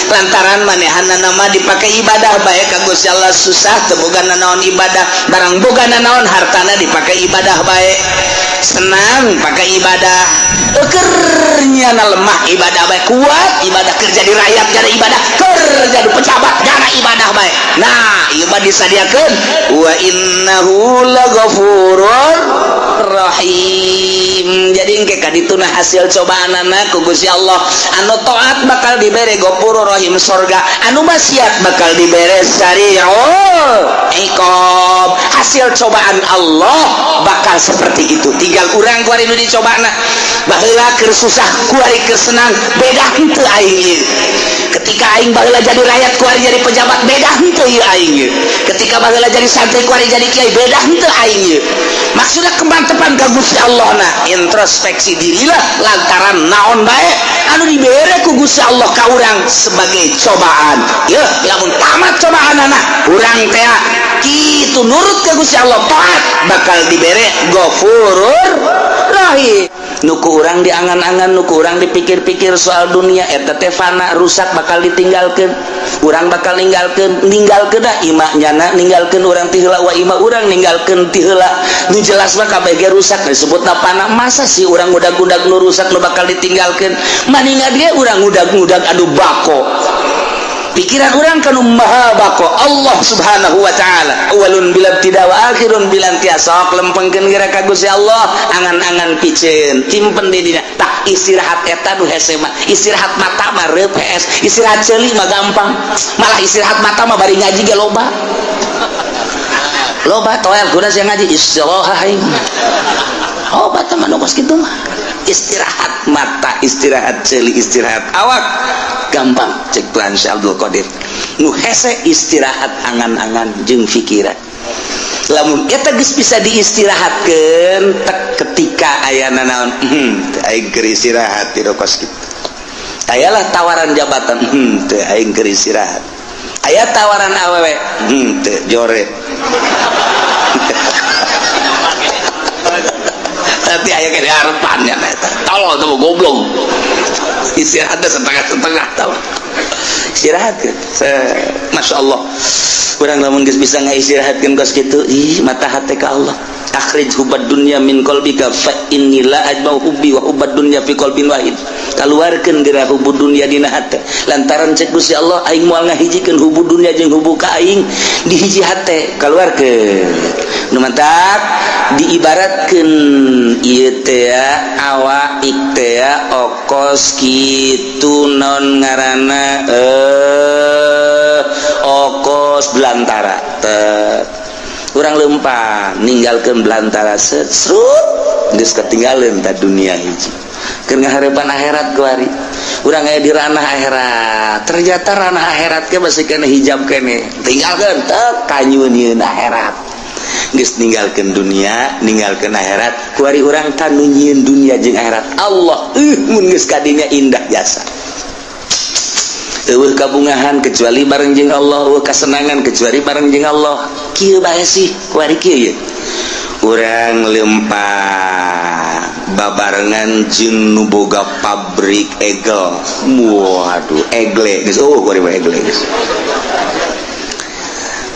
lantaran manehanna nama dipakai ibadah bae ka Gusti Allah susah teu bogana naon ibadah barang bogana naon hartana dipakai ibadah bae senang pakai ibadah kernya lemah ibadah bae kuat ibadah kerja di rakyat gara ibadah kerja di pejabat gara ibadah bae nah ibadah disadiakeun wa innahu laghafurur rahim jadi engke kadituna hasil cobaanana ku Gusti Allah anu taat bakal dibere ghafurur rahim surga anu maksiat bakal dibere sari'ul iqab hasil cobaan Allah bakal seperti itu tinggal urang kuari nu dicobana baheula keur susah kuari keur senang beda henteu aing ketika aing baheula jadi rakyat kuari jadi pejabat beda henteu ieu aing ketika baheula jadi santri kuari jadi kiai beda henteu aing maksudna kemantepan ka Gusti Allah na introspeksi dirilah lantaran naon bae anu dibere ku Gusti Allah ka urang sebagai cobaan ye lamun tamat cobaanana urang teh kitu nurut ka Gusti Allah taat bakal dibere ghafurur rahim nuku urang diangan-angan nuku urang dipikir-pikir soal dunia eta teh fana rusak bakal ditinggalkeun urang bakal ninggalkeun dah ima nyana ninggalkeun urang ti heula wa ima urang ninggalkeun ti heula nu jelas mah kabeh ge rusak disebutna fana masa sih urang udag-udag nu rusak nu bakal ditinggalkeun maninga dia urang udag-udag adu bako pikiran orang kanu maha bako Allah subhanahu wa ta'ala awalun bilam tidak wa akhirun bilam tiasok lempengkeun geura ka Gusti Allah angan-angan piceun timpen di dina tak istirahat eta nu hese mah istirahat mata mah reup hees istirahat ceuli mah gampang malah istirahat mata mah bari ngaji ge loba toel kuda sia ngaji istirahat aing oh bata mah nu kos kitu mah istirahat mata istirahat ceuli istirahat awak gampang cek Tuhan Syekh Abdul Qadir nu hese istirahat angan-angan jeung pikiran lamun eta geus bisa diistirahatkeun tek ketika ayana naon aing keur istirahat di kos kitu ayalah tawaran jabatan teu aing keur istirahat aya tawaran awewe teu joret tapi aya ke harapannya eta tolong tuh goblok istirahat setengah-setengah tahu istirahat Masya Allah kurang lamun geus bisa ngaistirahatkeun kos kitu ih mata hate ka Allah akhrij hubad dunya min qalbika fa inni la ajma'u hubbi wa hubad dunya fi qalbin wahid kaluarkeun geura hubud dunya dina hate lantaran cek Gusti Allah aing moal ngahijikeun hubud dunya jeung hubbu ka aing di hiji hate kaluarkeun nu mantap diibaratkeun ieu teh awa ik teh okos kitu non ngaranna okos belantara urang lempang ninggalkeun belantara sesrut geus ketinggalan ta dunia hiji keur ngahareupan akhirat kuari urang aya di ranah akhirat ternyata ranah akhirat ge masih kena hijab kene tinggalkeun teu kanyueun akhirat geus ninggalkeun dunia ninggalkeun akhirat kuari urang tanu nyieun dunia jeung akhirat Allah mun geus ka dinya indah jasa eueuh kabungahan kecuali bareng jeung Allah eueuh kasenangan kecuali bareng jeung Allah kieu bae sih kuari kieu ye urang lempang babarengan jeung nu boga pabrik egel waduh egle geus kuari bae egle geus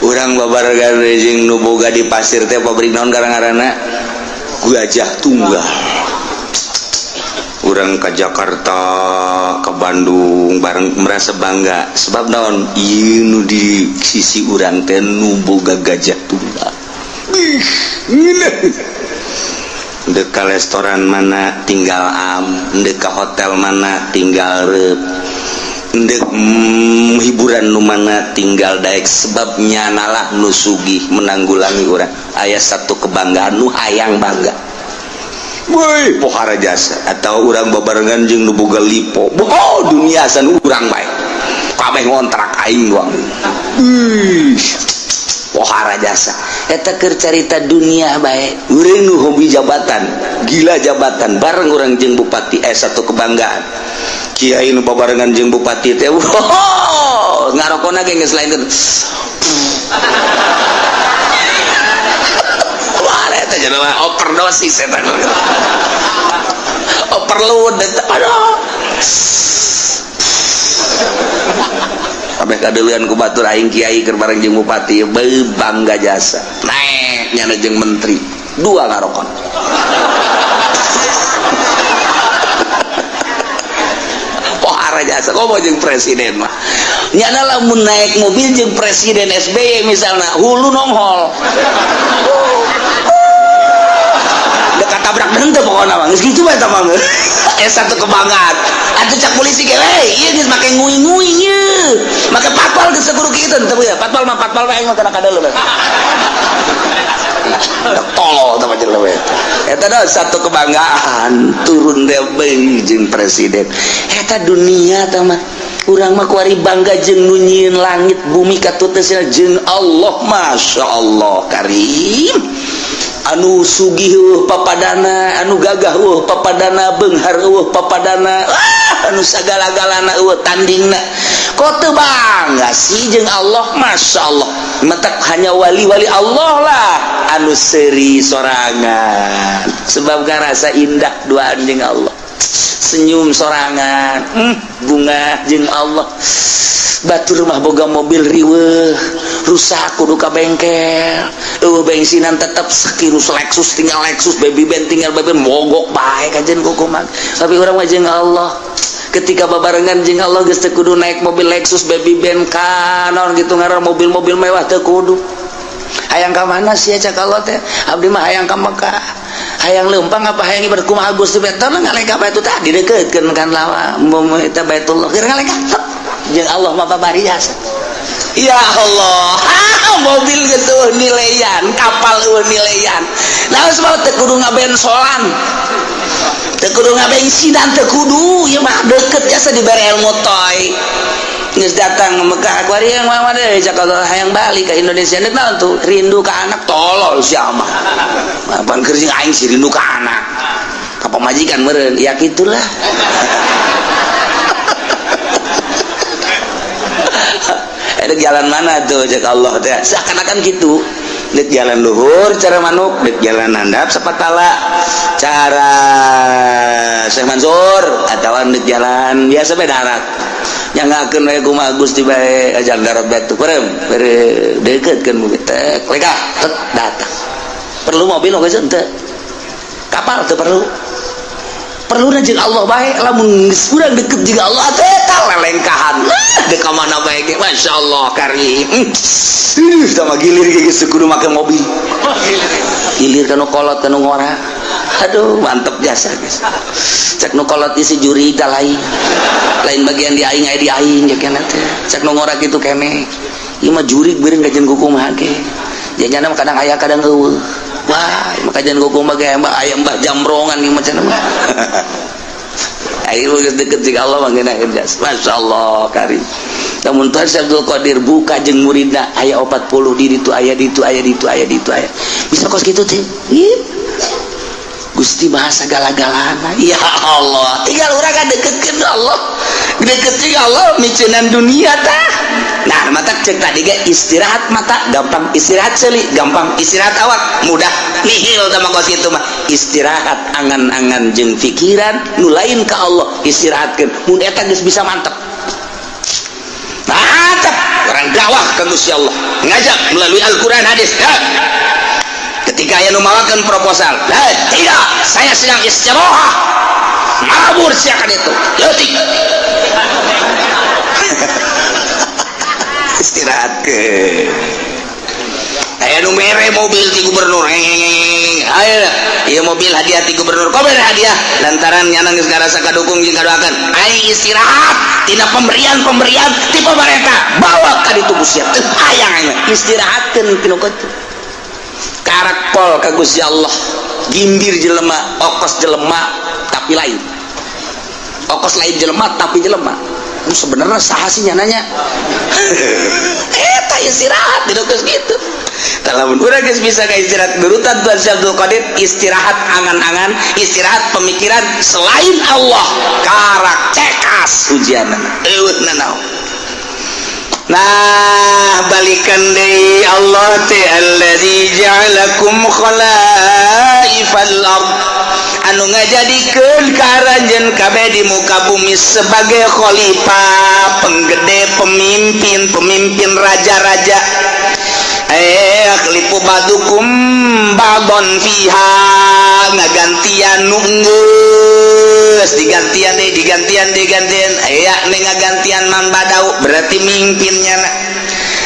urang babarengan jeung nu boga di pasir teh pabrik naon garang-garana Gajah Tunggal urang ke Jakarta ke Bandung bareng merasa bangga sebab naon ieu nu di sisi urang teh nu boga Gajah Tunggal dek ka restoran mana tinggal dek ka hotel mana tinggal reup dek hiburan nu mana tinggal daek sebab nyanalah nu sugih menanggulangi urang aya satu kebanggaan nu hayang bangga woi pohara jasa atau urang babarengan jeung nu boga lipo dunia asan urang bae kabeh ngontrak aing doang pohara jasa eta keur carita dunia bae urang nu hobi jabatan gila jabatan bareng urang jeung bupati satu kebanggaan kiai nu babarengan jeung bupati teh ngarokona ge geus lain jangan overdosis eta overload aduh sampai kadeuleun ku batur aing kiai keur bareng jeung bupati bangga jasa naik nyana jeung menteri dua ngarokon pohara jasa komo jeung presiden mah nyana lamun naik mobil jeung presiden SBY misalna hulu nonghol dekat tabrak henteu pokona mah geus kitu bae tah mah satu kebanggaan atuh cak polisi ge we ieu geus make nguing-nguing ye make patwal geus seguru kitu teu ya patwal mah aing mah kana kadeuleum tolol tah mah we eta da satu kebanggaan turun deui jeung presiden eta dunia tah mah urang mah kuari bangga jeung nu nyieun langit bumi katutusna jeung Allah masyaallah karim anu sugih papadana anu gagah papadana beunghar papadana anu sagala-galana tandingna kok teu bangga sih jeung Allah masyaallah matak hanya wali-wali Allah lah anu seuri sorangan sebab ngarasa indah duaan jeung Allah senyum sorangan bunga jeung Allah batur mah boga mobil riweuh rusak kudu ka bengkel bensinan tetep sakirus Lexus tinggal Lexus baby band tinggal baby mogok bae kajen kukuman tapi urang mah jeung Allah ketika babarengan jeung Allah geus teu kudu naik mobil Lexus baby band kanon gitu ngaran mobil-mobil mewah teu kudu hayang ka mana sia cak Allah teh abdi mah hayang ka Mekah hayang leumpang apa hayang ibarat kumaha Gusti beton ngaleka bae itu tah dideuketkeun kan lawa eta Baitullah keur ngaleka jeung Allah mah babari jasa ya Allah mobil gitu nilaian kapal nilaian nah sebab teu kudu ngabensolan teu kudu ngabensinan teu kudu ieu mah deukeut jasa dibere ilmu toy geus datang Mekah aku ari yang mah deui Jakarta hayang balik ke Indonesia nek naon tuh rindu ka anak tolol sia mah apaan keur sing aing si rindu ka anak ka pamajikan meureun ya gitulah ada jalan mana tuh cek Allah teh seakan-akan gitu dek jalan luhur cara manuk dek jalan handap sapatala cara Syekh Mansur atawa dek jalan biasa bae darat nyangakeun we kumaha Gusti bae ajar darat bae tuh kurem bere deuketkeun mobil teh leka datang perlu mobil geus teu kapal teu perlu jeung Allah bae lamun urang deket jeung Allah teh eta lelengkahan dek ka mana bae ge masyaallah karim sama gilir ge geus kudu make mobil gilir kanu kolot kanu ngora aduh mantep jasa guys cek nu kolot isi juri ka lain bagian di aing aya di aing ge kana teh cek nu ngora kitu keneh ieu mah jurig beureung gajeun kukumaha ge janjana kadang aya kadang eueuh wah makajan kuku mah ge ayam mbah jambrongan ieu macam mah ayo geus deukeut jeung Allah mah geuna jas masyaallah karim namun tuan Abdul Qadir buka jeung muridna aya 40 di ditu aya ditu aya ditu aya ditu aya bisa kos kitu teh Gusti bahasa galana ya Allah tinggal urang kadeukeutkeun Allah deket jeung Allah miceunnan dunia tah nah mata cek tadi ge istirahat mata gampang istirahat seuli gampang istirahat awak mudah nihil sama kos itu mah istirahat angan-angan jeung pikiran nu lain ka Allah istirahatkeun mun eta geus bisa mantep mantep orang dakwah ka Gusti Allah ngajak melalui Al-Qur'an hadis ketika aya nu mawakeun proposal tidak saya sedang istirahat mabur siakan itu leutik istirahat ke aya nu mere mobil ti gubernur aya ieu mobil hadiah ti gubernur kok mere hadiah lantaran nyana geus ngarasa kadukung jeung kadoakeun aing istirahat tina pemberian ti pamarentah bawa ka ditu Gusti teu hayang aing istirahatkeun pinu kitu karakpol ka Gusti Allah gimbir jelema okos jelema tapi lain okos lain jelema tapi jelema sebenarnya saha sih nyananya eta istirahat di geus gitu kalau urang geus bisa ka istirahat nurutan Tuan Abdul Qadir istirahat angan-angan istirahat pemikiran selain Allah karak cekas ujianna eueuna naon nah balikan deui Allah teh allazi ja'alakum khalaifal ard anu ngajadikeun karanjeun kabeh di muka bumi sebagai khalifah, penggede, pemimpin raja-raja. Khalifu badukum badon fiha, ngagantian nu geus digantian aya ngagantian man badau berarti mimpinnya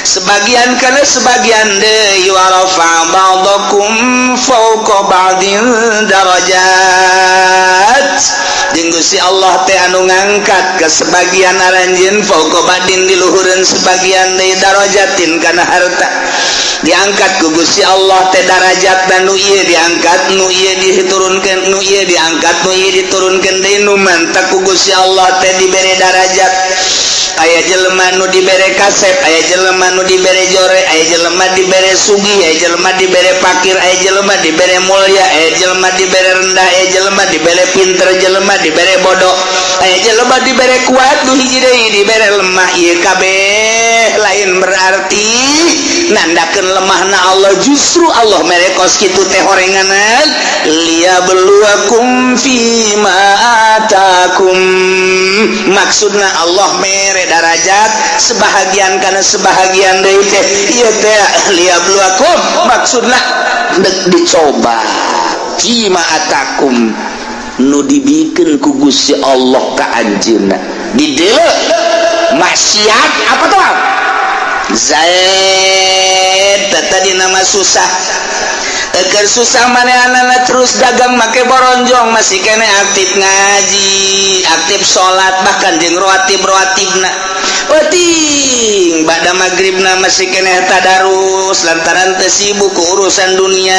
sebagian kana sebagian deui wa rafa ba'dakum fawqa ba'din darajat jeung Gusti Allah teh anu ngangkat ke sebagian aranjeun fawqa ba'din di luhureun sebagian deui darajatin kana harta diangkat ku Gusti Allah teh darajat dan nu ieu diangkat nu ieu diturunkeun nu ieu diangkat nu ieu diturunkeun deui nu mantak ku Gusti Allah teh dibere darajat. Aya jelema nu dibere kasep, aya jelema nu dibere jore, aya jelema dibere sugi, aya jelema dibere fakir, aya jelema dibere mulya, aya jelema dibere rendah, aya jelema dibere pinter, jelema dibere bodoh, aya jelema dibere kuat, nu hiji deui dibere lemah. Ieu kabeh lain berarti nandakeun lemahna Allah, justru Allah merekos kitu teh horenganan liyabluwakum fima atakum, maksudna Allah mere darajat sebahagian kana sebahagian deui teh ieu teh liyabluwakum, maksudna dicoba fima atakum nu dibikeun ku Gusti Allah ka anjeunna dideuleu maksiat apa tuh Zaid tadi nama susah agar susah manehanana terus dagang make boronjong masih kene aktif ngaji aktif sholat bahkan jeung roatib-roatibna penting bada maghribna masih kene tadarus lantaran teu sibuk ku urusan dunia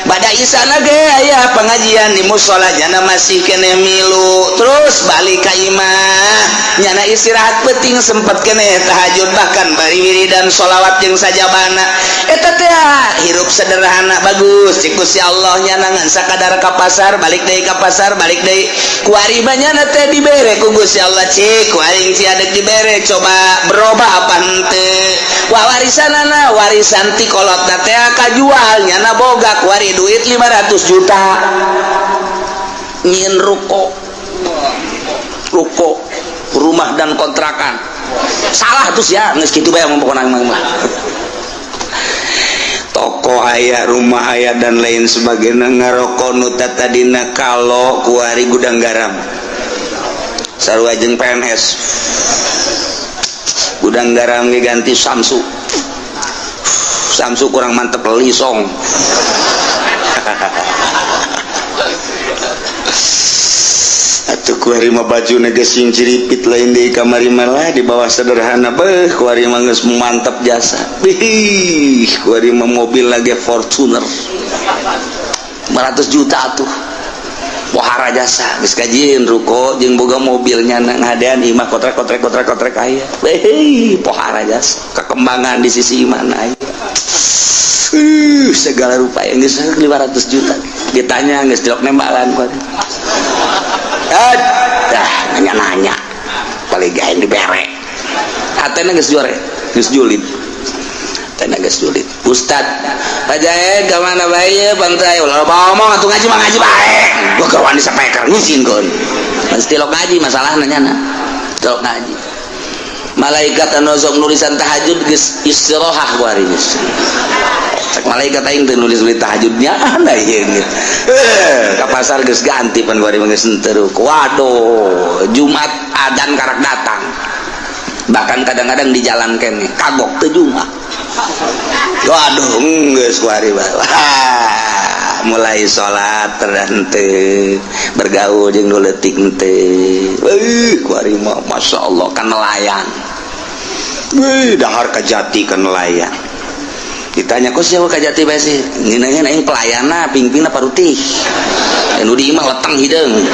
bada isana ge aya pengajian di mushola jana masih kene milu terus balik ka imah nyana istirahat penting sempet kene tahajud bahkan bari wiridan sholawat jeung sajabana eta teh hirup sederhana bagus cik Gusti Allah nyanangan sakadar ka pasar balik deui ka pasar balik deui ku ari banyana teh dibere ku Gusti Allah cik ku aing ciadek dibere coba berubah apa henteu warisanana warisan ti kolotna teh kajual nyana boga ku ari duit 500 juta nyin ruko rumah dan kontrakan salah tuh ya geus kitu bae pokona mah toko aya rumah aya dan lain sebagainya ngaroko nu tadina kalau kuari gudang garam sarua jeung PNS gudang garam ganti Samsu kurang mantep lisong atuh kuari mah baju geus sing ciripit lain di kamari malah di bawah sederhana beuh kuari mah geus mantap jasa bih kuari mah mobil lagi Fortuner 500 juta atuh pohara jasa geus kajieun ruko jeung boga mobilnya ngadean imah kotrek aya beh pohara jasa kakembangan di sisi mana aya segala rupa yang geus 500 juta ditanya geus dilok nembalan kuari nanya paling gain dibere hatena geus jore geus julid hatena geus julid ustad pajae ka mana bae pantai ulah ngomong atuh ngaji mah ngaji bae gua kawan disampaikan ngizingkeun mesti lo ngaji masalahna nyana lo ngaji malaikat anu sok nulisan tahajud geus istirahah kuari geus cek malaikat aing teu nulis tahajudnya ana ieu ka pasar geus ganti pan kuari geus enteruk waduh Jumat adzan karak datang bahkan kadang-kadang di jalan kene kagok teu Jumat waduh geus kuari mulai salat teu bergaul jeung nu leutik teu kuari mah masyaallah kan nelayan dahar ka jati kan nelayan ditanya kok siapa kajati bae sih nginanya aing pelayana pingpingna parutih anu di imah leteng hideung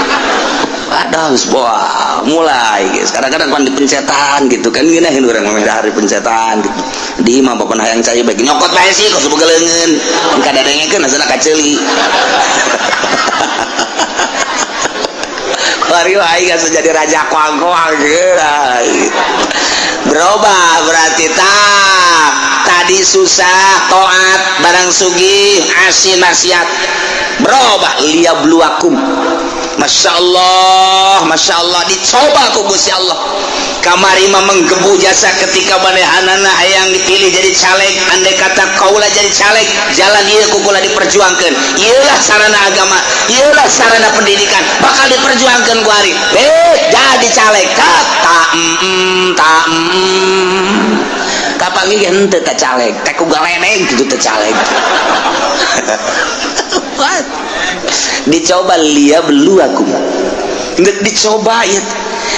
ada geus boa mulai geus kadang-kadang pan dipencetan gitu kan ngeunaheun urang mah hari pencetan gitu di imah bapan hayang cai bae nyokot bae sih kok boga leungeun kada dengekeun asana kaceuli bari wae geus jadi raja koang-koang berubah berarti tak jadi susah taat barang sugih asin maksiat berubah liyabluwakum. Masya Allah dicoba ku Gusti Allah. Kamari mah menggebu jasa ketika manehanana hayang dipilih jadi caleg, andai kata kaulah jadi caleg jalan ieu kukula diperjuangkeun, ieulah sarana agama, ieulah sarana pendidikan bakal diperjuangkeun ku ari jadi caleg kapan ge henteu teh caleg teh ku galeneng kitu teh caleg. Dicoba liyabluwakum, dicoba ya.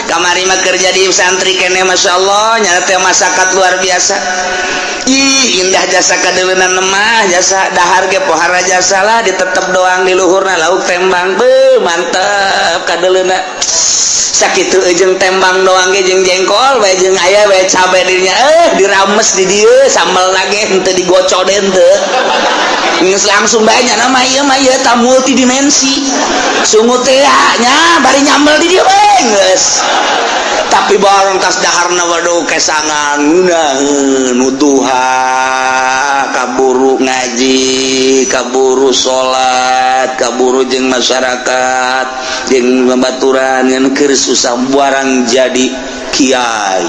Kamari mah kerja di santri kene Masya Allah nyata teh masyarakat luar biasa. Ih indah jasa kadeuleuna mah jasa dahar ge pohara jasa lah ditetep doang di luhurna lauk tembang beuh mantep kadeuleuna. Sakitu jeung tembang doang ge jeung jengkol bae jeung aya bae cabe dirinya dirames di dieu sambal lage henteu digocoden teu. Geus langsung bae nya mah ieu tah multidimensi. Sungut teh nya bari nyambel di dieu bae geus. Tapi bareng tas daharna waduh kesangan ngunaheun nuduha kaburu ngaji kaburu salat kaburu jeung masyarakat jeung babaturan ngan keur susah barang jadi kiai.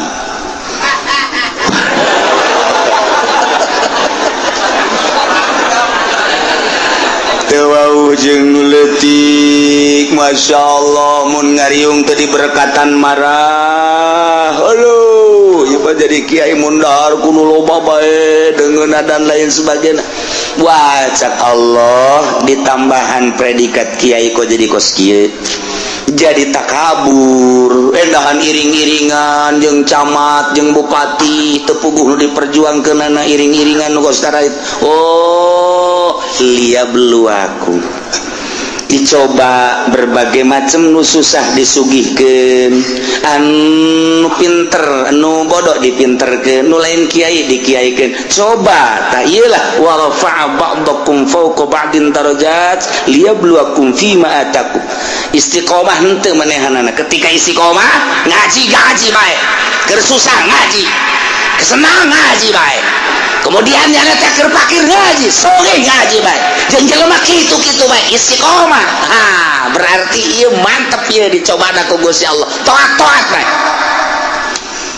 Tewau jeung leutik Masya Allah mun ngariung tadi berkatan marah aduh ieu jadi kiai mun dahar kudu loba bae deungeunna dan lain sebagainya. Wah cak Allah ditambahan predikat kiai kok jadi kos kieu jadi takabur endahan iring-iringan jeung camat jeung bupati teu puguh nu diperjuangkeunana iring-iringan nu kos tarait. Oh liyabluwakum dicoba berbagai macam nu susah disugihkeun anu pinter anu bodoh dipinterkeun nu lain kiai dikiaikeun coba tah ieulah wa rafa'a ba'dakum fawqa ba'din darajat liyabluwakum fima atakum. Istiqomah henteu manehanana ketika istiqomah ngaji bae keur susah ngaji kesenang ngaji bae kemudian nyana teh keur pakir ngaji soge ngaji bae jeung jelema kitu-kitu bae istiqomah. Berarti ieu mantep ieu dicobana ku Gusti Allah toat-toat bae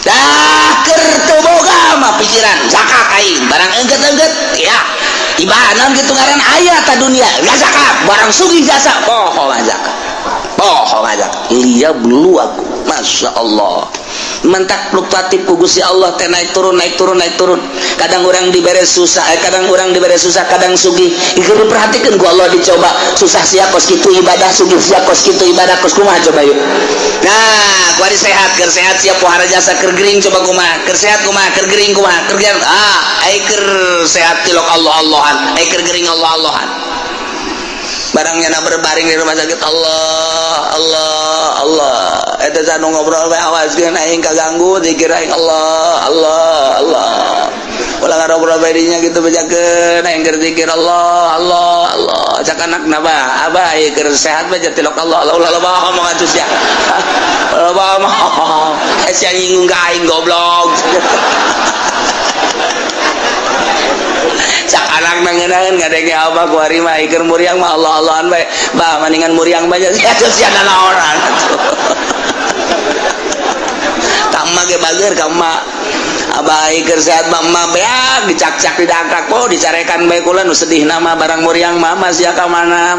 dah keur teu boga mah pikiran zakat aing barang engget-engget ya ibadah gitu ngaran aya ta dunia enggak zakat barang sugih jasa poho zakat liyabluwakum. Masya Allah mentak fluktuatif ku Gusti Allah teh naik turun kadang orang dibere susah kadang sugih ieu diperhatikeun ku Allah dicoba susah sia kos kitu ibadah sugih sia kos kitu ibadah kos kumaha coba yuk. Nah kuari sehat keur sehat sia pohara jasa keur gering coba kumaha keur sehat kumaha keur gering kumaha keur gering ai keur sehat tilok Allah-Allahan ai keur gering Allah-Allahan barangnya berbaring di rumah sakit Allah eta sanu ngobrol bae awaskeun aing kaganggu zikir aing Allah ulah ngobrol bae dinya kitu bejakeun aing keur zikir Allah cak anakna ba abah ieu keur sehat bae tilok Allah ulah loba ngomong atuh sia loba mah sia nyinggung ka aing goblok cak anak nangeunaan ngadenge apa ku ari mah keur muriang mah Allah-Allahan bae bah maningan muriang bae atuh sia orang kamma ge bager kamma abah keur sehat mah beak dicak-cak didangkak po dicarekan bae kula nu sedih nama barang muriang mah masih ka mana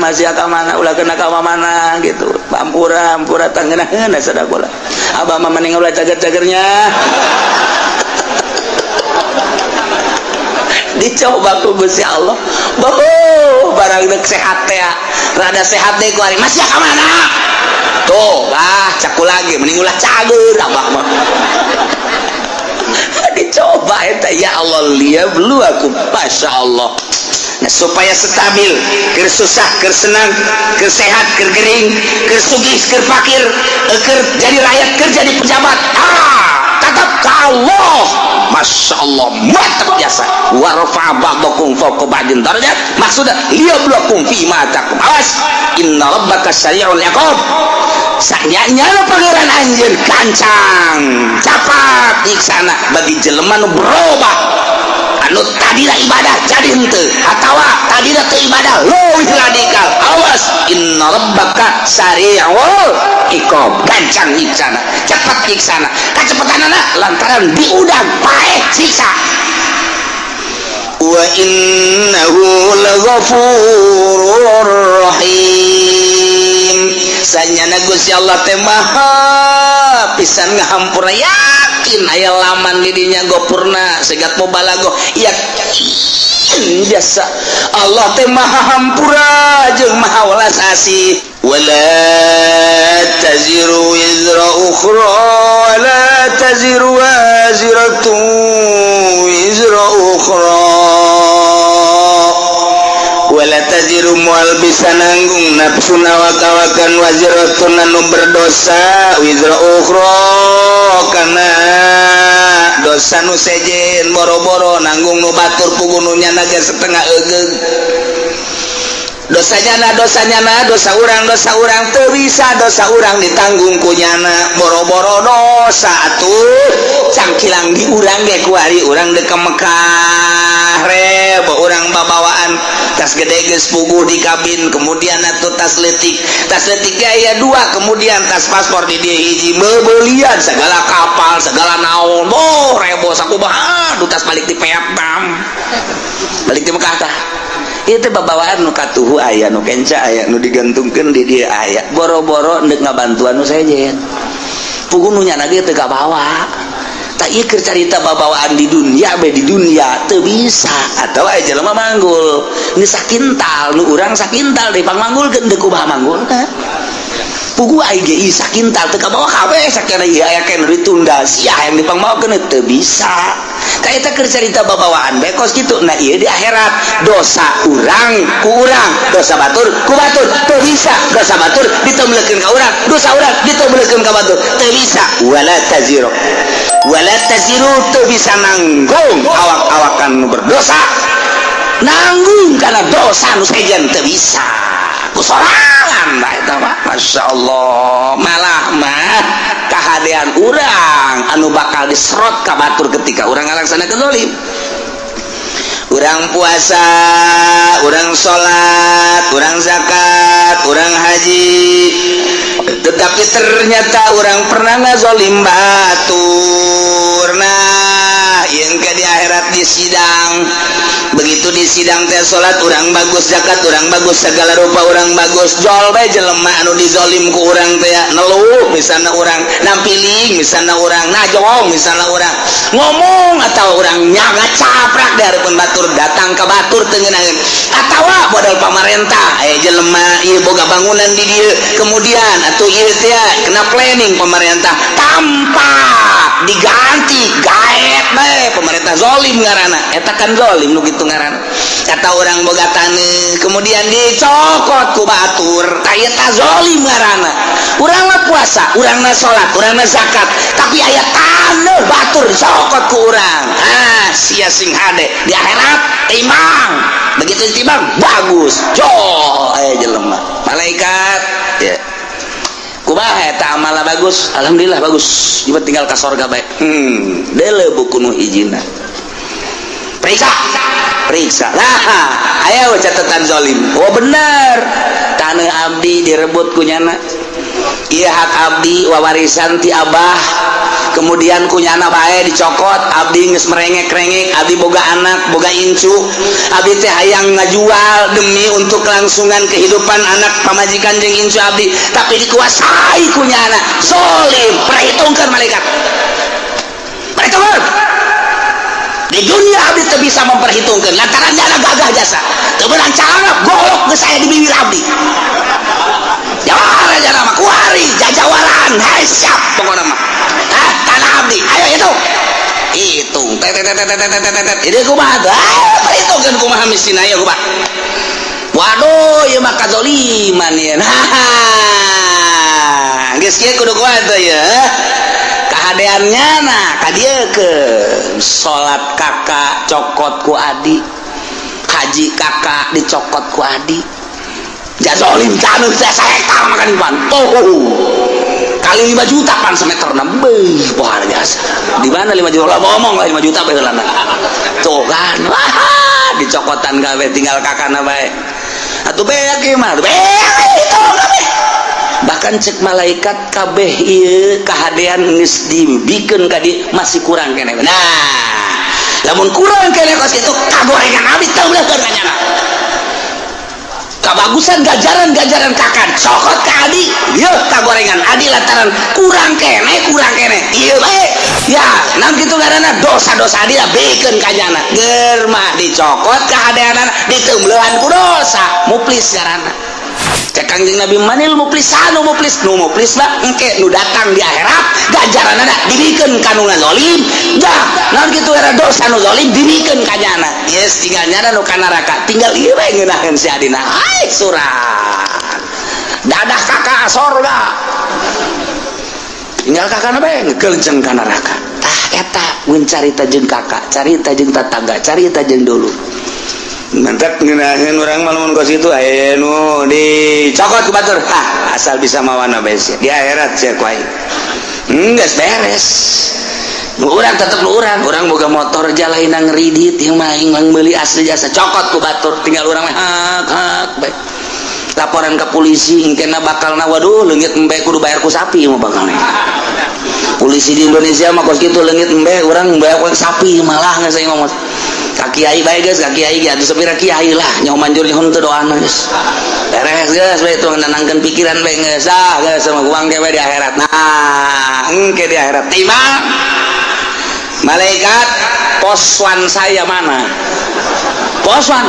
ulah kena ka mana gitu ampura tangeunaheun sada kula abah mah maning ulah cager-cagernya dicoba ku Gusti Allah barang dek sehat teh rada sehat deh ku ari masih ka mana tuh caku lagi mending ulah cager abah mah dicoba eta ya Allah liyabluwakum. Masya Allah. Nah, supaya stabil keur susah keur senang keur sehat keur gering keur sugih keur fakir keur jadi rakyat keur jadi pejabat tetap ka Allah. Masya Allah mantap biasa wa rafa'a ba'dakum fawqa ba'din darajat maksudnya liyabluwakum fi ma takum. Awas inna rabbaka sari'ul iqab sanyanya pangeran anjeun kancang capat nyiksana bagi jelema nu berubah anu tadina ibadah jadi henteu atawa tadina teu ibadah leuwih radikal awas inna rabbaka sari'ul iqab gancang nyiksana cepet nyiksana kacepetanana lantaran diudang paeh siksa wa innahu laghafurur rahim sanyana Gusti Allah teh maha pisan ngahampura yakin aya laman di dinya gopurna segat mubalaghah yakin biasa Allah teh maha hampura jeung maha welas asih wala taziru wizra ukhra wala taziru waziratu wizra ukhra wala taziru mual bisa nanggung nafsu nawakawakan waziratun anu berdosa wizra ukhra kana dosa nu sejen boro-boro nanggung nu batur pugununya naga setengah egeug dosanya dosa urang teu bisa dosa urang ditanggung kunyana boro-boro dosa atuh cangkilang di urang ge ku ari urang dek ka Mekah reb urang babawaan tas gede geus puguh di kabin kemudian atuh tas leutik ge aya dua kemudian tas paspor di dieu hiji beubeulian segala kapal segala naon boh rebo sakumaha tas balik di Vietnam balik di Mekah tah itu babawaan nu katuhu aya nu kenca aya nu digantungkeun di dieu aya boro-boro endek ngabantuan nu sejen pugununya lagi teu kabawa tak ieu keur carita babawaan di dunia di dunia teu bisa atawa aya jelema manggul nu sakintal nu urang sakintal deui pangmanggulkeun teu kumaha manggulna pugu aing ge sakintal teu kabawa kabeh sakana ieu aya kana ditunda sia yang dipangbawakeun teu bisa kaita keur carita babawaan bekos kitu nah ieu di akhirat dosa urang ku urang dosa batur ku batur teu bisa dosa batur ditemlekeun ka urang dosa urang ditemlekeun ka batur teu bisa wala taziru teu bisa nanggung awak-awakan nu berdosa nanggung kana dosa nu sejen teu bisa kusorangan lah eta mah masyaallah malah mah kahadean urang anu bakal diserot ka batur ketika urang ngalaksanakeun zalim urang puasa urang salat urang zakat urang haji tetapi ternyata urang pernah ngazolim batur nah yang ke di akhirat di sidang begitu di sidang teh salat urang bagus zakat urang bagus segala rupa urang bagus jol bae jelema anu dizolim ku urang teh neluh misalna urang nampiling misalna urang najong misalna urang ngomong atau urang nyaga caprak di hareupeun batur datang ka batur teu ngeunaheun atawa modal pamarentah jelema ieu boga bangunan di dieu kemudian atuh ieu teh kena planning pemerintah tanpa diganti gaet bae pemerintah zolim ngaranna eta kan zolim nu kitu ngaranna kata orang boga taneuh kemudian dicokot ku batur tah eta zolim ngaranna urang mah puasa urang na salat urang na zakat tapi aya taneuh batur dicokot ku urang sia sing hade di akhirat timbang begitu ditimbang bagus jol aya jelema malaikat ya kumaha eta amalna bagus alhamdulillah bagus ieu tinggal ka sorga bae deuleu buku nu hijina periksa nah aya catatan zalim oh bener taneuh abdi direbut kunyana ieu hak abdi wawarisan ti abah kemudian kunyana bae dicokot abdi geus merengek-rengek abdi boga anak boga incu abdi teh hayang ngajual demi untuk kelangsungan kehidupan anak pamajikan jeung incu abdi tapi dikuasai kunyana zalim perhitungkeun malaikat perhitungkeun di dunia abdi teu bisa memperhitungkeun lantaran jana gagah jasa teu beunang cara golok geus aya di bibir abdi jawara jana mah kuari jajawalan hai siap pokona mah tanah abdi ayo hitung ini kumaha tuh perhitungkeun kumaha miskin ayo kumaha waduh ieu mah kadzaliman ieu geus kieu kudu kumaha tuh ya kahadeannya nah kadiekeun salat kakak cokot ku adik haji kakak dicokot ku adik jazolim taneuh teh saektar makan bantuh kali 5 juta pan semeter beuh pohar biasa di mana 5 juta lah ngomong lah 5 juta bae heulana tuh kan dicokotan gawe tinggal kakana bae atuh beak ieu mah beak itu kabeh bahkan cek malaikat kabeh ieu kahadean geus dibikeun ka dieu masih kurang keneh nah lamun kurang keneh kos kitu kagorengan abdi teuleukkeun kanyana kabagusan gajaran kakan sokot ka adi ieu kagorengan adi lantaran kurang kene ieu bae ya naon kitu ngaranna dosa-dosa adi bikeun kanyana geur mah dicokot kahadeanana diteumleuhan ku dosa muflis ngaranna cek Kangjeng Nabi manil muflis nu muflis mah engke nu datang di akhirat gajaranana dibikeun ka nu zalim dah naon kitu era dosa nu zalim dibikeun kanyana geus tinggal nyana nu ka neraka tinggal ieu bae ngeunaheun si adina ai surat dadah kakak sorga tinggal kakana bae ngeukeujeng ka neraka tah eta mun carita jeung kakak carita jeung tetangga carita jeung dulu mantak ngeunaheun urang mah lamun kos itu aya nu dicokot ku batur asal bisa mawana bae di akhirat cek wae geus beres nu urang tetep nu urang boga motor jalaina ngridit yang maing meuli asli jasa cokot ku batur tinggal urang mah hak bae laporan ke polisi engkena bakalna waduh leungit embe kudu bayar ku sapi mah bakalna polisi di Indonesia mah kos kitu leungit embe urang bayar ku sapi malah geus aing ngomong ka kiai bae geus ka kiai ge atuh sapira kiai lah nyaho manjur nyaho teu doana geus beres geus bae tuh nenangkeun pikiran bae geus dah geus sama uang ge bae di akhirat nah engke di akhirat timbang malaikat poswan saya mana poswan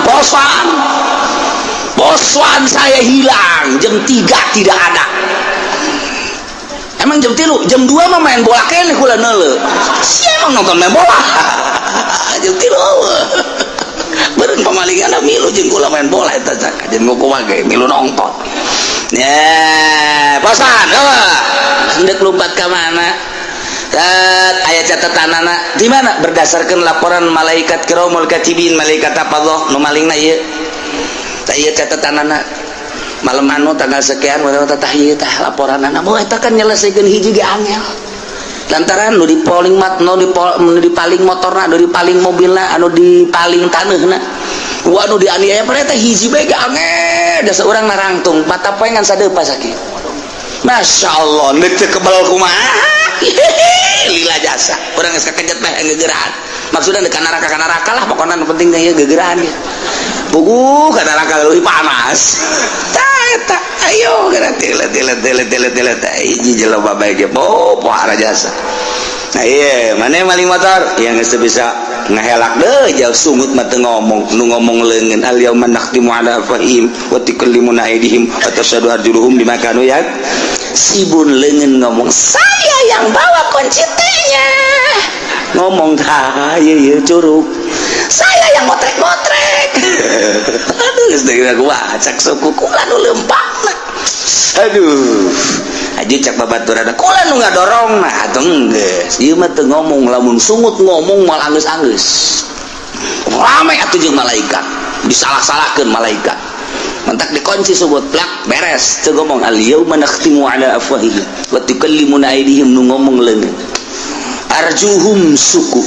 saya hilang jam 3 tidak ada emang jam 3 jam 2 mah main bola kene kula neuleuh sia emang nonton main bola jam 3 beureun pamalingana milu jeung kula main bola eta cak jeung kumaha ge milu nonton ya posan hendak lompat ka mana ayat catatanana di mana berdasarkan laporan malaikat kiramul katibin malaikat hafadzah nu malingna ieu tah ieu catatanana malam anu tanggal sekian tah ieu tah laporanana moh eta kan nyelesaikeun hiji ge angel lantaran nu dipaling nu dipaling motorna nu dipaling mobilna anu dipaling taneuhna anu dianiaya pare teh hiji bae ge angel da saurang narangtung patapoengan sadeupa sakieu masyaallah neuk teu kebal kumaha lila jasa urang geus kakejut bae geugeuran maksudna deuk ka neraka lah pokona nu penting teh geugeuran ge puguh ka neraka leuwih panas tah eta ayo geura telet hiji jelema bae ge pohara jasa nah ieu mane maling motor yang geus bisa ngahelak deui jauh sungut mah teu ngomong nu ngomong leungeun al yauma nakhtimu ala afwahihim wa tukallimuna aydihim wa tashhadu arjuluhum bima kanu sibun leungeun ngomong saya yang bawa kunci tehnya ngomong dah ieu curug saya yang motrek aduh geus deui gua cak suku kula nu leumpakna aduh aja cak babaturan kula nu ngadorongna atuh geus ieu mah teu ngomong lamun sungut ngomong mal anggeus rame atuh jeung malaikat disalah-salahkeun malaikat mentak dikunci subut plak beres teu ngomong al yauma nakhtimu ala afwahihim wa tukallimuna aydihim nu ngomong leungeun arjuhum suku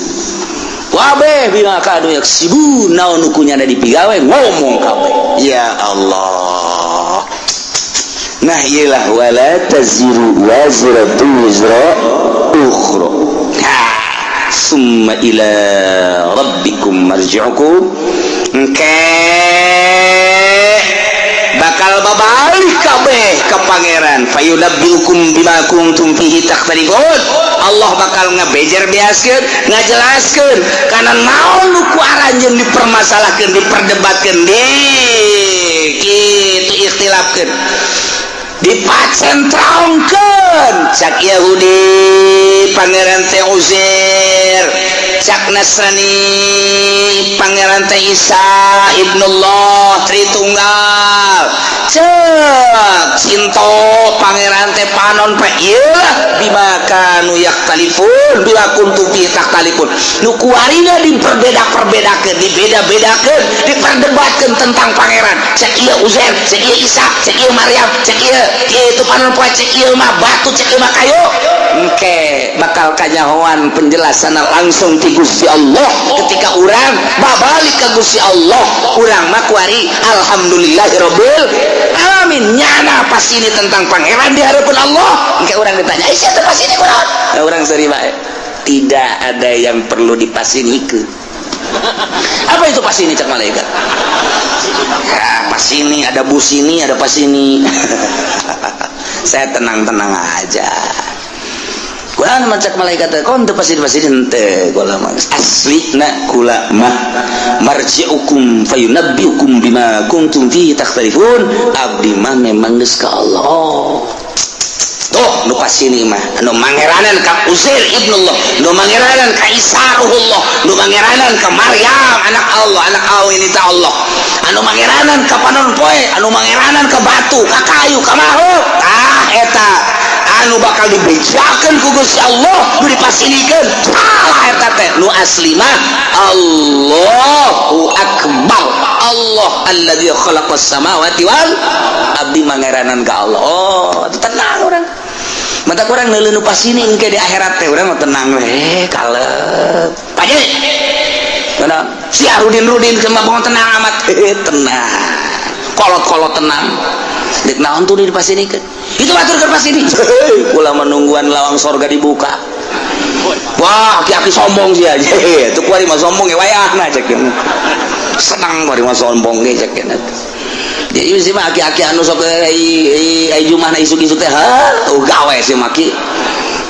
wabeh bima kanu yaksibun naon nu kunyana dipigawe ngomong kabeh ya Allah nah iyalah wala taziru wazratu wizra ukhra summa ila rabbikum marji'ukum bakal babalik kabeh ke pangeran fayunabbiukum bima kuntum fihi takhtalifun Allah bakal ngabejer-beaskeun ngajelaskeun kana naon nu ku aranjeun dipermasalahkeun diperdebatkeun kitu ikhtilafkeun dipacentraungkeun cak Yahudi pangeran teh Uzair cak Nasrani pangeran teh Isa ibnullah Tritunggal cek Cinto pangeran teh Panon pe ieu bima kanu yaktalifun bila kuntum fi taktalifun nu kuarina diperbeda-perbedakeun dibeda-bedakeun diperdebatkeun tentang pangeran cek ieu Uzair cek ieu Isa cek ieu Maryam cek ieu kitu Panon poe cek ieu mah batu cek ieu mah kayu engke bakal kanyahoan penjelasan langsung ti ti Gusti Allah. Ketika urang babalik ka Gusti Allah, urang mah kuari alhamdulillahirabbil alamin, nyana pasini tentang pangeran di hadapan Allah. Engke urang ditanya, "Siapa pasini kunaon?" Nah, urang seri bae. Tidak ada yang perlu dipasinikeun. Apa itu pasini cak malaikat? Ya, pasini ada bus ini, ada pasini. Saya tenang-tenang aja. Kula mah cak malaikat teh kon teu pasini-pasini henteu kula mah aslina kula mah marji'ukum fayunabbiukum bima kuntum fihi takhtalifun. Abdi mah memang geus ka Allah. Tuh nu pasini mah anu mangeranan ka Uzair ibnullah, nu mangeranan ka Isa ruhullah, nu mangeranan ka Maryam anak Allah, anak awin ta Allah, anu mangeranan ka panon poe, anu mangeranan ka batu, ka kayu, ka makhluk. Eta anu bakal dibejakeun ku Gusti Allah, nu dipasinikeun salah eta teh nu asli mah Allahu akbar. Allah alladzi khalaqas samawati wal abdi mangeranan ka Allah. Oh, tenang urang. Mata kurang neuleuh nu pasini engke di akhirat teh urang mah tenang we, kalep. Paje. Mana si Rudin kemah bohong tenang amat. Tenang. Kolot-kolot tenang. Dek naon tuh dipasinikeun? Itu batur keur pasini. Kula menungguan lawang sorga dibuka. Wah, aki-aki sombong sih aja. Tuh kuari mah sombong ge wayahna cek. Senang kuari mah sombong ge cek. Jadi si mah aki-aki anu sok ai Jumat na isuk-isuk teh gawe si maki.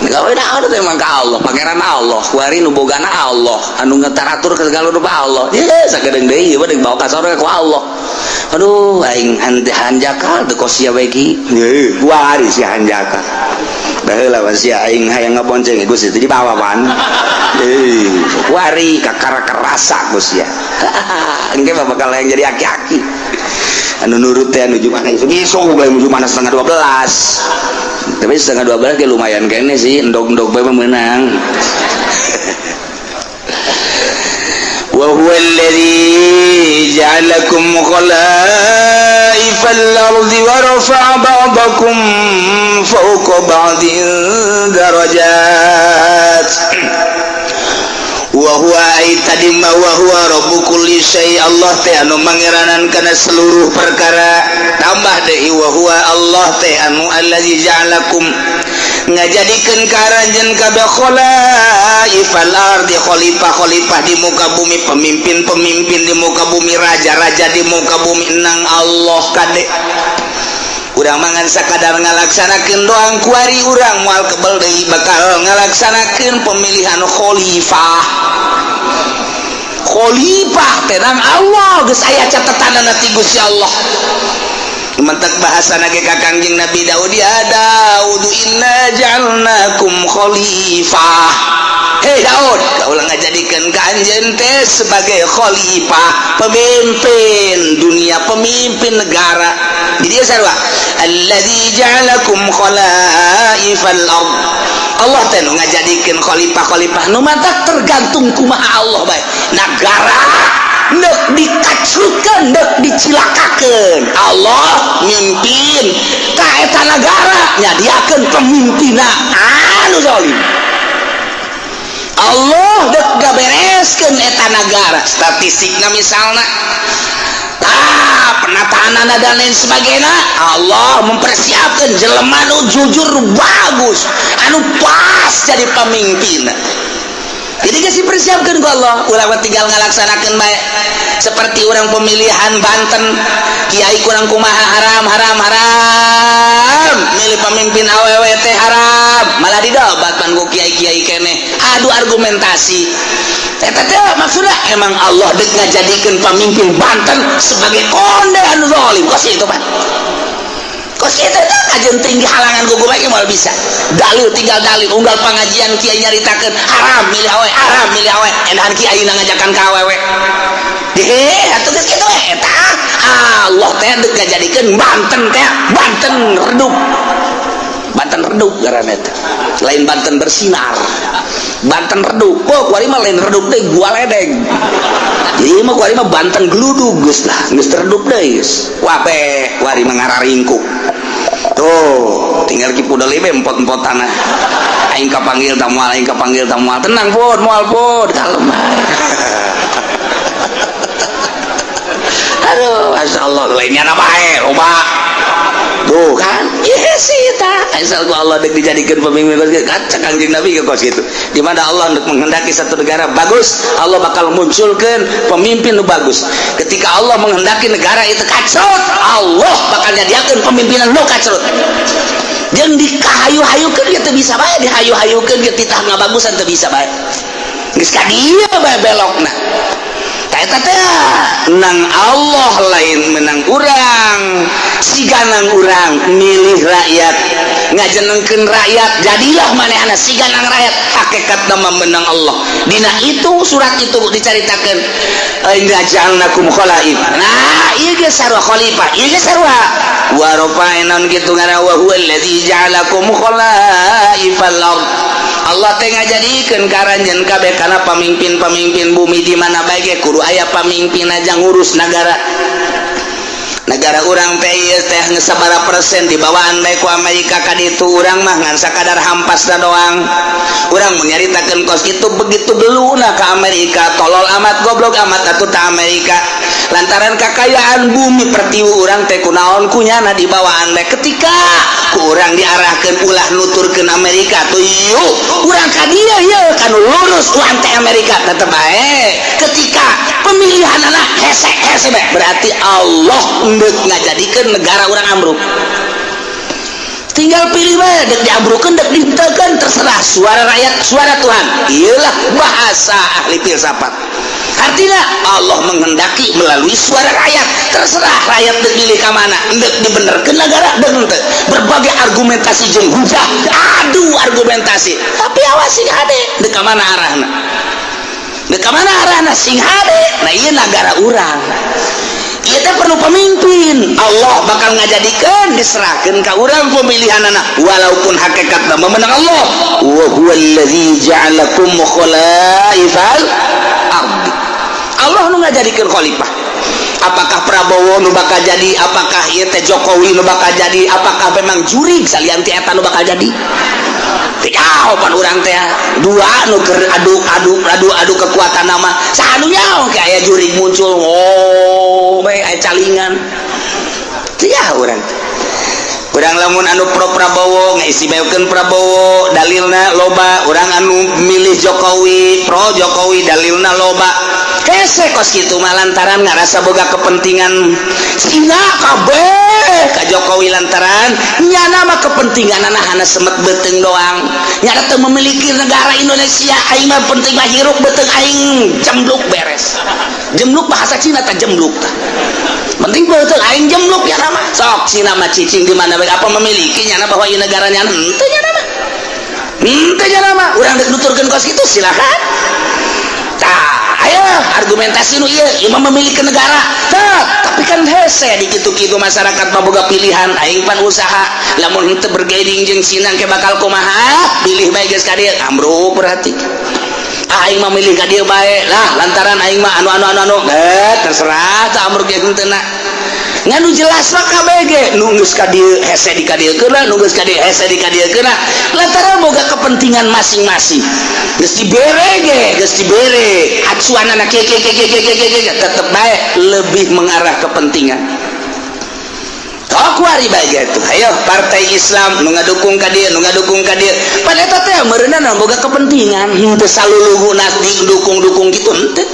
Gawe naon teh mah ka Allah, pangeran Allah, kuari nu bogana Allah, anu ngetaratur ke segala rupa Allah. Ye sagedeung deui ieu deuk bawa ka sorga ku Allah. Aduh aing hanjakal teu kosia we ki. Heuh, kuari si hanjakal. Baheula si aing hayang ngabonceng Gusti teh dibawa pan. Kuari kakara kerasa Gusti ya. Engke mah bakal yang jadi aki-aki. Anu nurut teh anu Jumat isuk-isuk bae Jumat 11:30. Tapi 11:30 ke lumayan kene sih, endog-endog bae menang. Wa huwa alladzi ja'alakum khalaifal ardi wa rafa'a ba'dakum fawqa ba'din darajat. Wa huwa aitadimma wa huwa rabbu kulli syai. Allah teh anu mangeranan kana seluruh perkara. Tambah deui wa huwa Allah teh anu allazi ja'alakum ngajadikeun karanjeun kabeh khalaifal ardi, khalifah-khalifah di muka bumi, pemimpin-pemimpin di muka bumi, raja-raja di muka bumi. Nang Allah kade urang mangan sakadar ngalaksanakeun doang kuari urang moal kebel deui bakal ngalaksanakeun pemilihan khalifah. Khalifah tenang Allah geus aya catatanana ti Gusti Allah. Mentek bahasana ge ka Kangjeng Nabi Daud, ya Daud inna ja'alnakum khalifah. Hei Daud, kaulah ngajadikeun ka anjeun teh sebagai khalifah, pemimpin dunia, pemimpin negara. Jadi dia sarua alladzi ja'alakum khalaifal ard. Allah teh nu ngajadikeun khalifah-khalifah nu matak tergantung kumaha Allah bae. Negara neuk dikacrutkeun, neuk dicilakakeun. Allah mimpin ka eta negara, nyadiakeun pemimpinna anu zalim. Allah deuk gabereskeun eta negara. Statistikna misalna penataanana dan lain sebagainya, Allah mempersiapkan jelema anu jujur bagus, anu pas jadi pemimpin. Jadi geus dipersiapkeun ku Allah, urang tinggal ngalaksanakeun bae. Seperti orang pemilihan Banten, kiai kurang kumaha haram milih pemimpin awewe teh haram, malah didobatkan ku kiai-kiai keneh adu argumentasi. Eta teh maksudna emang Allah deuk ngajadikeun pemimpin Banten sebagai konde anu zalim. Kos itu Pak, kos itu teh kajen tinggi halangan gugu bae moal bisa dalil, tinggal dalil unggal pengajian kiai nyaritakeun haram milih awewe, haram milih awewe, endahan kiai ngajakan ka awewe. Atuh geus kitu we eta Allah teh deuk ngajadikeun Banten teh Banten redup. Banten redup ngaranna teh. Lain Banten bersinar. Banten redup. Oh, kuari mah lain redup deui gua ledeng. Jadi mah kuari mah Banten gludug geus lah, geus redup deui geus. Wah be, kuari mah ngararingkuk. tuh tinggal kipu dali be empot-empot tanah aing kapanggil tamual tenang pun moal pun kalem aduh masyaallah lainnya na bae loba tuh kan yes eta asal ku Allah dek dijadikan pemimpin kacak Kangjeng Nabi ke kos gitu di mana Allah untuk menghendaki satu negara bagus Allah bakal munculkan pemimpin nu bagus ketika Allah menghendaki negara itu kacrut Allah bakal nyadiakeun pemimpinan nu kacrut jeung dikahayu-hayukeun gitu bisa bae dihayu-hayukeun gitu titah ngabagusan teu bisa bae geus ka dieu bae belokna eta teh nang Allah lain menang urang siganang urang milih rakyat ngajenengkeun rakyat jadilah manehna siganang rakyat hakikat nama menang Allah dina itu surat itu dicaritakeun inna ja'alnakum khalaif nah ieu ge sarua khalifah ieu ge sarua wa rafa'na kitu ngana wa huwal ladzi ja'alakum khalaifal ard Allah teh ngajadikeun karanjeun kabeh kana pamimpin-pamimpin bumi di mana bae ge kudu aya pamimpin aja ngurus negara urang teh ieu teh geus sabaraha persen dibawaan bae ku Amerika ka ditu urang mah ngan sakadar hampasna doang urang menyaritakeun kos itu begitu deluna ka Amerika tolol amat goblok amat atuh ta Amerika lantaran kakayaan bumi pertiwu urang teh kunaon kunyana dibawaan bae ketika ku urang diarahkeun ulah nuturkeun Amerika tuh yuk urang ka dieu yeuh kanu lurus urang teh Amerika tetep bae ketika pemilihan anak hese bae berarti Allah ndek ngajadikeun negara urang ambruk tinggal pilih bae dek diambrukeun dek dihenteukeun terserah suara rakyat suara Tuhan iyalah bahasa ahli filsafat artinya Allah menghendaki melalui suara rakyat terserah rakyat dek milih ka mana dek dibenerkeun negara dek henteu berbagai argumentasi jeung hujah adu argumentasi tapi awas sing hade dek ka mana arahna dek ka mana arahna sing hade nah ieu negara urang kita perlu pemimpin Allah bakal ngajadikeun diserahkeun ka urang pemilihanana walaupun hakikat nama menang Allah wa huwallazi ja'alakum khalaifal ard Allah nu ngajadikeun khalifah apakah Prabowo nu bakal jadi apakah ieu teh Jokowi nu bakal jadi apakah memang jurig salian ti eta nu bakal jadi teu pan urang teh dua nu keur adu kekuatan nama sanu nyaho ke aya jurig muncul oh bae aya calingan teu urang lamun anu pro Prabowo ngaistimewakeun Prabowo dalilna loba urang anu milih Jokowi pro Jokowi dalilna loba hese kos kitu mah lantaran ngarasa boga kepentingan sina kabeh ka Jokowi lantaran nyana mah kepentinganna hana semet beuteung doang nyana teu memiliki negara Indonesia aing mah penting mah hirup beuteung aing jembluk beres jembluk bahasa Cina tah jembluk tah penting beuteung aing jembluk ya nama sok Cina mah cicing di mana bae apa memiliki nyana bahwa ieu negara nyana henteu nyana mah urang dek nuturkeun kos kitu silakan tah ayo argumentasi nu ieu imam memiliki negara tapi kan hese di kitu-kitu masyarakat boga pilihan aing pan usaha lamun henteu bergaining jeung Cina ke bakal kumaha pilih bae geus ka dieu ambruk berarti aing mah milih ka dieu bae lah lantaran aing mah anu terserah tah ambruk ge henteuna nganu jelas mah kabeh ge nu geus ka dieu hese di ka dieu keuna nu geus ka dieu hese di ka dieu keuna lantaran boga kepentingan masing-masing geus dibere acuanana ke tetep bae lebih mengarah kepentingan kuari bae gitu ayo partai Islam nu ngadukung ka dieu pada eta teh meureunana boga kepentingan teu saluluhuna didukung kitu henteu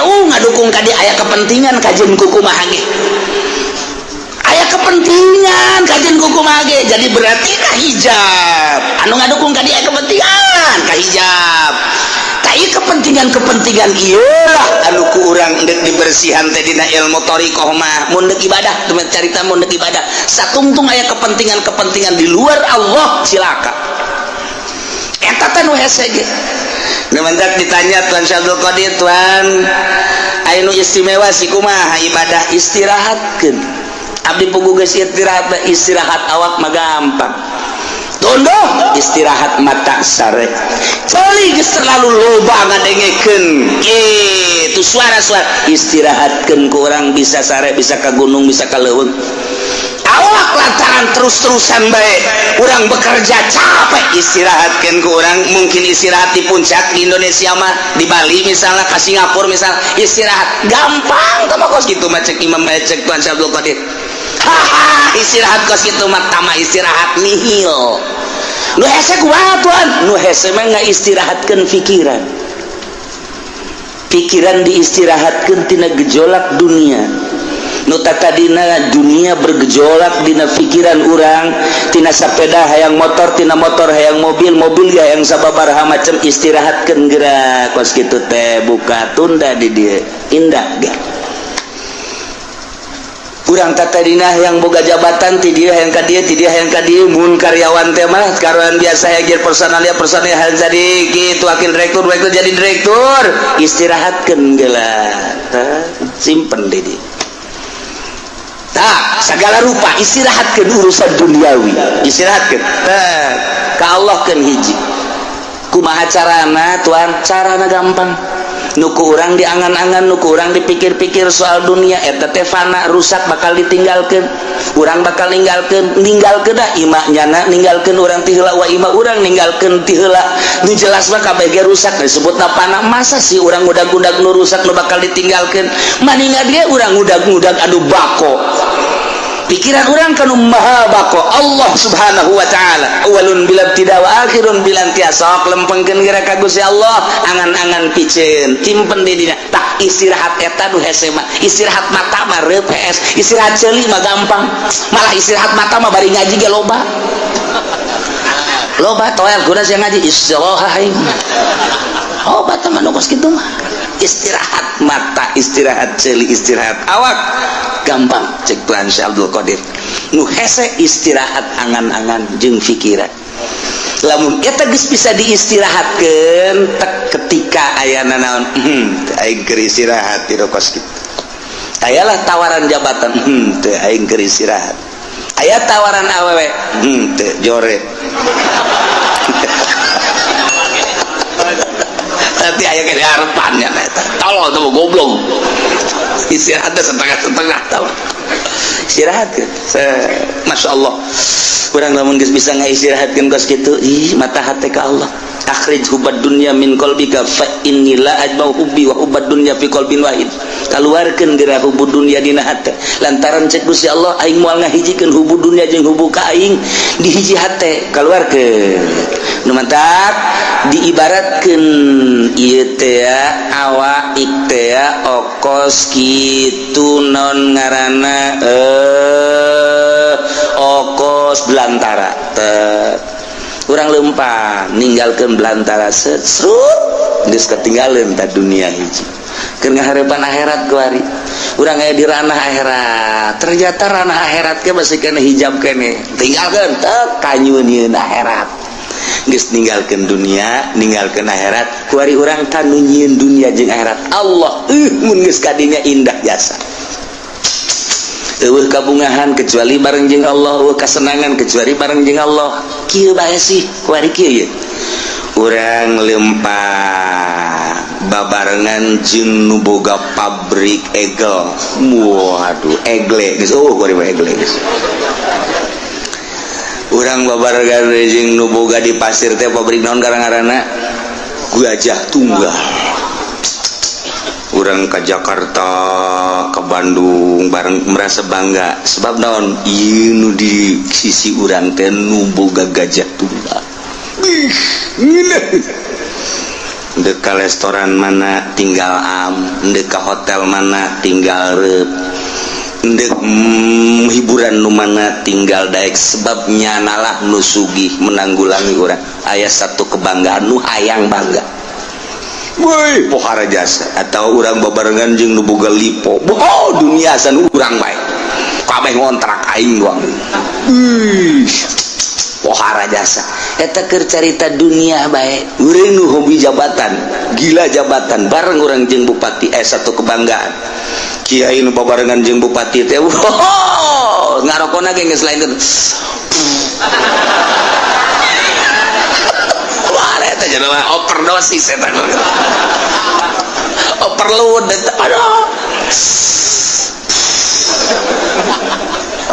NU ngadukung ka dieu aya kepentingan kajeun kumaha ge aya kepentingan kajeun kumaha ge jadi berarti kahijab anu ngadukung ka dieu aya kepentingan kahijab tai kepentingan ieulah anu ku urang deuk dibersihan teh dina ilmu thariqah mah mun deuk ibadah teu carita mun deuk ibadah satungtung aya kepentingan di luar Allah cilaka eta teh nu hese ge nemendak ditanya Tuan Syabdul Qadir Tuan aya nu istimewa si kumaha ibadah istirahatkeun abdi pugu geus istirahat awak mah gampang tondo istirahat mata sare cali geus terlalu loba ngadengekeun kitu suara istirahatkeun ku urang bisa sare bisa ka gunung bisa ka leuweung awak lantaran terus-terusan baik orang bekerja capek istirahatkan ke orang mungkin istirahat di puncak di Indonesia mah di Bali misalnya ke Singapura misal istirahat gampang sama kos gitu macam Imam Becek Tuan Syabdul Qadir haha istirahat kos gitu mah tama istirahat nihil nu hese kumaha tuan nu hese mah ngaistirahatkeun pikiran diistirahatkeun tina gejolak dunia nu tadina dunia bergejolak dina pikiran urang tina sepeda hayang motor tina motor hayang mobil hayang sababaraha macam istirahatkeun geura kos kitu teh buka tunda di dieu indah ge urang tadina hayang boga jabatan ti dieu hayang ka dieu mun karyawan teh mah karyawan biasa hayang personal hayang jadi kitu wakil direktur jadi direktur istirahatkeun geula tah simpen di dieu segala rupa istirahatkan urusan duniawi istirahatkan ka Allah kan hiji kumaha carana tuan carana gampang nuku orang diangan-angan nuku orang dipikir-pikir soal dunia eta teh fana rusak bakal ditinggalkan orang bakal ninggalkan dah imaknya ninggalkan orang tiheula wa ima orang ninggalkan tiheula nu jelas mah kabeh ge rusak disebutna fana masa sih orang udag-udag nu rusak nu bakal ditinggalkan maninga dia orang udag-udag anu bako pikiran orang kanu maha bako Allah subhanahu wa ta'ala awalun bilam tidak wa akhirun bilam tiasa lempengkeun geura ka Gusti Allah angan-angan piceun timpen di dina tak istirahat eta nu hese mah istirahat mata mah reupes istirahat ceuli mah gampang malah istirahat mata mah bari ngaji ge loba toel guna sia ngaji istirahat aing obat mah nu kitu mah istirahat mata istirahat ceuli istirahat awak gampang cek Tuan Syekh Abdul Qadir nu hese istirahat angan-angan jeung pikiran lamun eta geus bisa diistirahatkeun ketika ayana naon aing keur istirahat di kos kitu ayalah tawaran jabatan teu aing keur istirahat aya tawaran awewe teu jore nanti aya ke harapannya eta tolong tuh goblok istirahat setengah-setengah tahun istirahat kan Masya Allah kurang lamun geus bisa ngaistirahatkeun kos kitu mata hati ke Allah akhrij hubad dunya min qalbika fa inni la ajma'u hubbi wa hubad dunya fi qalbin wahid kaluarkeun geura hubud dunya dina hate lantaran cek Gusti Allah aing moal ngahijikeun hubud dunya jeung hubbu ka aing di hiji hate kaluarkeun nu mantap diibaratkeun ieu teh awak teh okos kitu non ngaranna okos belantara teh urang lempang ninggalkeun belantara sesrut geus ketinggalan ta dunia hiji keur ngahareupan akhirat kuari urang aya di ranah akhirat ternyata ranah akhirat ge masih kena hijab kene tinggalkeun teu kanyunieun akhirat geus ninggalkeun dunia ninggalkeun akhirat kuari urang tanu nyieun dunia jeung akhirat Allah mun geus ka dinya indah jasa eueuh kabungahan kecuali bareng jeung Allah eueuh kasenangan kecuali bareng jeung Allah kieu bae sih kuari kieu ye urang lempang babarengan jeung nu boga pabrik egel waduh egle geus kuari mah egle geus urang babarengan jeung nu boga di pasir teh pabrik naon garang-garana Gajah Tunggal urang ke Jakarta ke Bandung bareng merasa bangga sebab naon ieu nu di sisi urang teh nu boga Gajah Tunggal dek ka restoran mana tinggal dek ka hotel mana tinggal reup dek hiburan nu mana tinggal daek sebabnya nalah nu sugih menanggulangi urang aya satu kebanggaan nu hayang bangga woi pohara jasa atau urang babarengan jeung nu boga lipo dunia san urang bae kabeh ngontrak aing doang pohara jasa eta keur carita dunia bae urang nu hobi jabatan gila jabatan bareng urang jeung bupati satu kebanggaan kiai nu babarengan jeung bupati teh ngarokona ge geus lain eta jangan overdosis eta overload aduh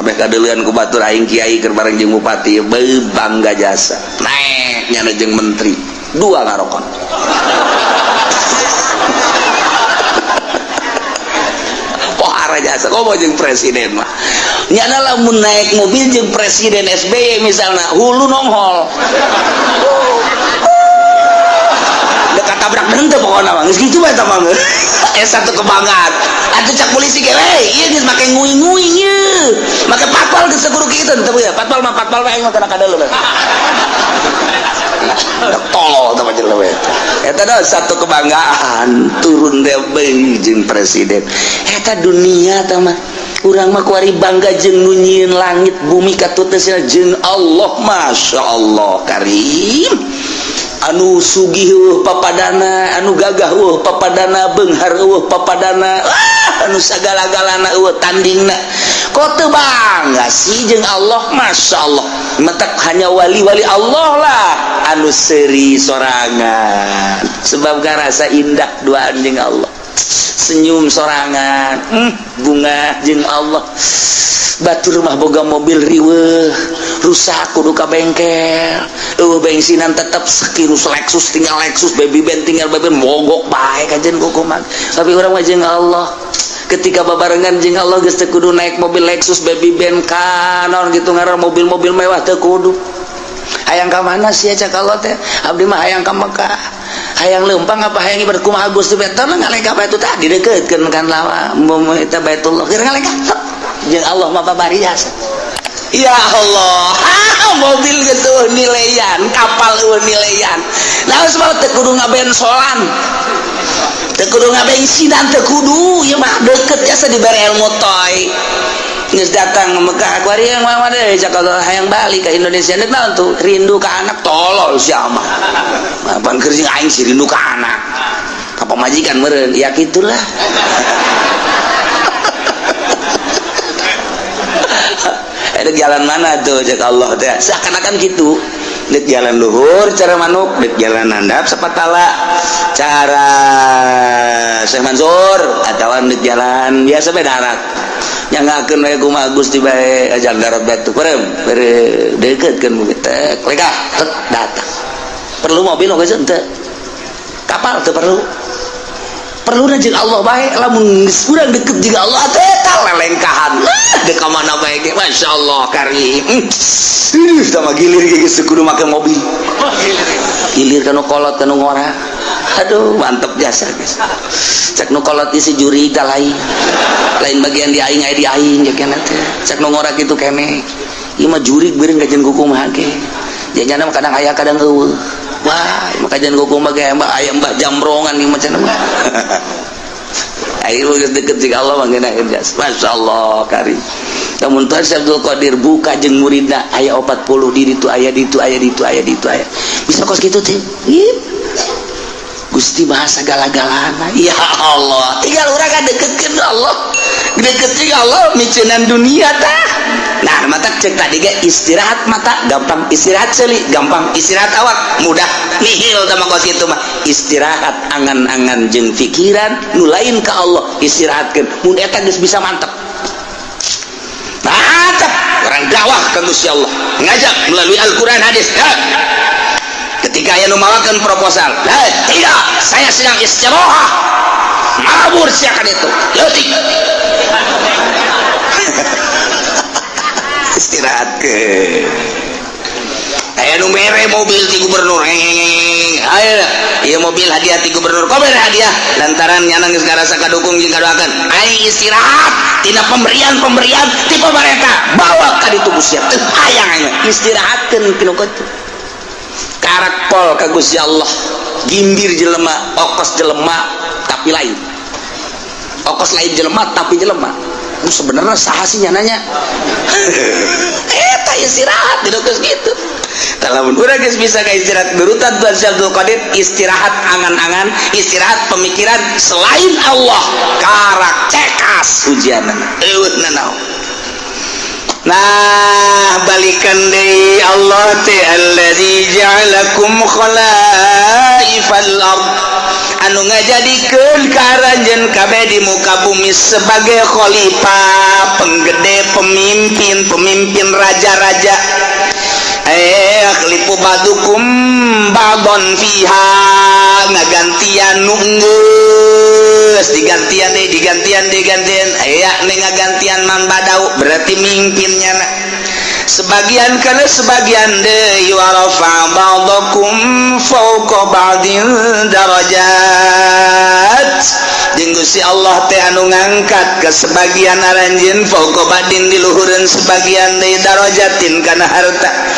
kabeh kadeuleun ku batur aing kiai keur bareng jeung bupati bangga jasa naik nyana jeung menteri dua ngarokon pohara jasa komo jeung presiden mah nyana lamun naik mobil jeung presiden SBY misalna hulu nonghol dekat tabrak henteu pokona mah geus kitu bae tah mah satu kebanggaan atuh cak polisi ge ieu geus make nguing-nguing ieu make patwal geus seguru kitu teu ya patwal wae aing mah kana kadeuleun tolol tah panjen lewe eta da satu kebanggaan turun deui jeung presiden eta dunia tah mah urang mah kuari bangga jeung nu nyieun langit bumi katuteusna jeung Allah masyaallah karim anu sugih papadana anu gagah papadana beunghar papadana anu sagala-galana tandingna kok teu bangga sih jeung Allah masyaallah mentak hanya wali-wali Allah lah anu seuri sorangan sebab garasa indah duaan jeung Allah senyum sorangan bunga jeung Allah batur mah boga mobil riweuh rusak kudu ka bengkel bensinan tetep sakirus Lexus tinggal Lexus baby band tinggal baby mogok bae kajen kukuman tapi urang mah jeung Allah ketika babarengan jeung Allah geus teu kudu naik mobil Lexus baby band kanon gitu ngaran mobil-mobil mewah teu kudu hayang ka mana sia cak Allah teh abdi mah hayang ka Mekah hayang leumpang apa hayang ibadah kumaha Gusti betona ngalengka bae itu tadi dekeutkeun kan lawa mun eta Baitullah keur ngalengka jeung Allah mah babarias ya Allah mobil gitu nilaian kapal nilaian nah sebab teu kudu ngabensolan teu kudu ngabensinan teu kudu ieu mah deukeut jasa dibere ilmu toy geus datang ke Mekah kuari yang mah deui Jakarta hayang balik ke Indonesia deuk naon tuh rindu ka anak tolol sia mah pan keur sing aing si rindu ka anak ka pamajikan meureun ya gitulah ada jalan mana tuh cak Allah teh seakan-akan gitu dek jalan luhur cara manuk dek jalan handap sapatala cara Syekh Mansur atawa dek jalan biasa bae darat nyangakeun we kumaha Gusti bae ajar darat batu perem dekeutkeun mobil teh leka datang perlu mobil geus henteu kapal teu perlu jeung Allah bae lamun urang deket jeung Allah teh eta lelengkahan dek ka mana bae ge masyaallah karim tah mah gilir ge geus kudu make mobil gilir kana kolot kana ngora aduh mantep biasa guys cek nu kolot isi juri tah lain bagian di aing aya di aing ge kana teh cek nu ngora kitu keneh ieu mah jurig beureung kajen kuku mah ge jangan kadang aya kadang eueuh wah makajan kuku mah ge aya mbah jambrongan ieu macam mah ayo geus deket jeung Allah mah ngeunaheun jas masyaallah karim lamun tuan Abdul Qadir buka jeung muridna aya 40 di ditu aya bisa kos kitu teh Gusti Maha sagala-galana ya Allah tinggal urang kadeukeutkeun Allah deket jeung Allah miceunnan dunia tah nah mata cek tadi ge istirahat mata gampang istirahat seuli gampang istirahat awak mudah nihil tah kos kitu mah istirahat angan-angan jeung pikiran nu lain ka Allah istirahatkeun mun eta geus bisa mantep mantep orang dakwah ka Gusti Allah ngajak melalui Al-Qur'an hadis ketika aya nu mawakeun proposal tidak saya sedang istirahat mabur siakan itu leutik istirahat ke aya nu mere mobil ti gubernur aya ieu mobil hadiah ti gubernur kok mere hadiah lantaran nyana geus ngarasa kadukung jeung kadoakeun aing istirahat tina pemberian ti pamarentah bawa ka ditu Gusti teu hayang aing istirahatkeun pinu kitu karak pol ka Gusti Allah gimbir jelema okos jelema tapi lain okos lain jelema tapi jelema sebenarnya saha sih nyananya eta istirahat di geus gitu lamun urang geus bisa ka istirahat berutan Tuan Abdul Qadir istirahat angan-angan istirahat pemikiran selain Allah karak cekas ujianna eueuh nanaon nah balikan deui Allah teh allazi ja'alakum khalaifal ard anu ngajadikeun karanjeun kabeh di muka bumi sebagai khalifah, penggede, pemimpin raja-raja. Khalifu badukum ba'don fiha, ngagantian nu geus digantian aya ngagantian man badau berarti mimpinnya sebagian kana sebagian deui wa rafa ba'dakum fawqa ba'din darajat jeung Gusti Allah teh anu ngangkat ke sebagian aranjeun fawqa ba'din di luhureun sebagian deui darajatin kana harta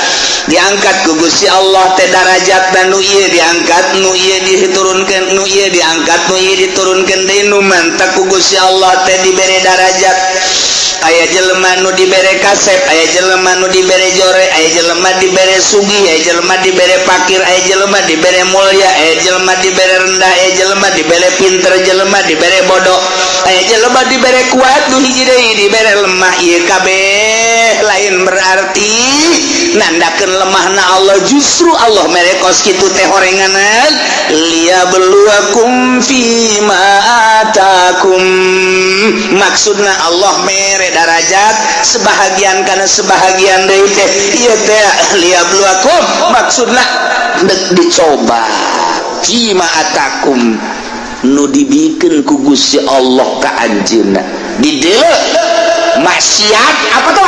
diangkat ku Gusti Allah teh darajat dan nu ieu diangkat nu ieu diturunkeun nu ieu diangkat nu ieu diturunkeun deui nu mantak ku Gusti Allah teh dibere darajat. Aya jelema nu dibere kasep, aya jelema nu dibere jore, aya jelema dibere sugih, aya jelema dibere fakir, aya jelema dibere mulya, aya jelema dibere rendah, aya jelema dibere pinter, jelema dibere bodoh, aya jelema dibere kuat, nu hiji deui dibere lemah. Ieu kabeh lain berarti nandakeun lemahna Allah, justru Allah mere kos kitu teh horenganan liyabluwakum fima atakum, maksudna Allah mere darajat sebahagian karena sebahagian deui teh ieu teh liyabluwakum maksudna dek dicoba fima atakum nu dibikeun ku Gusti Allah ka anjeunna di dieu maksiat apa tuh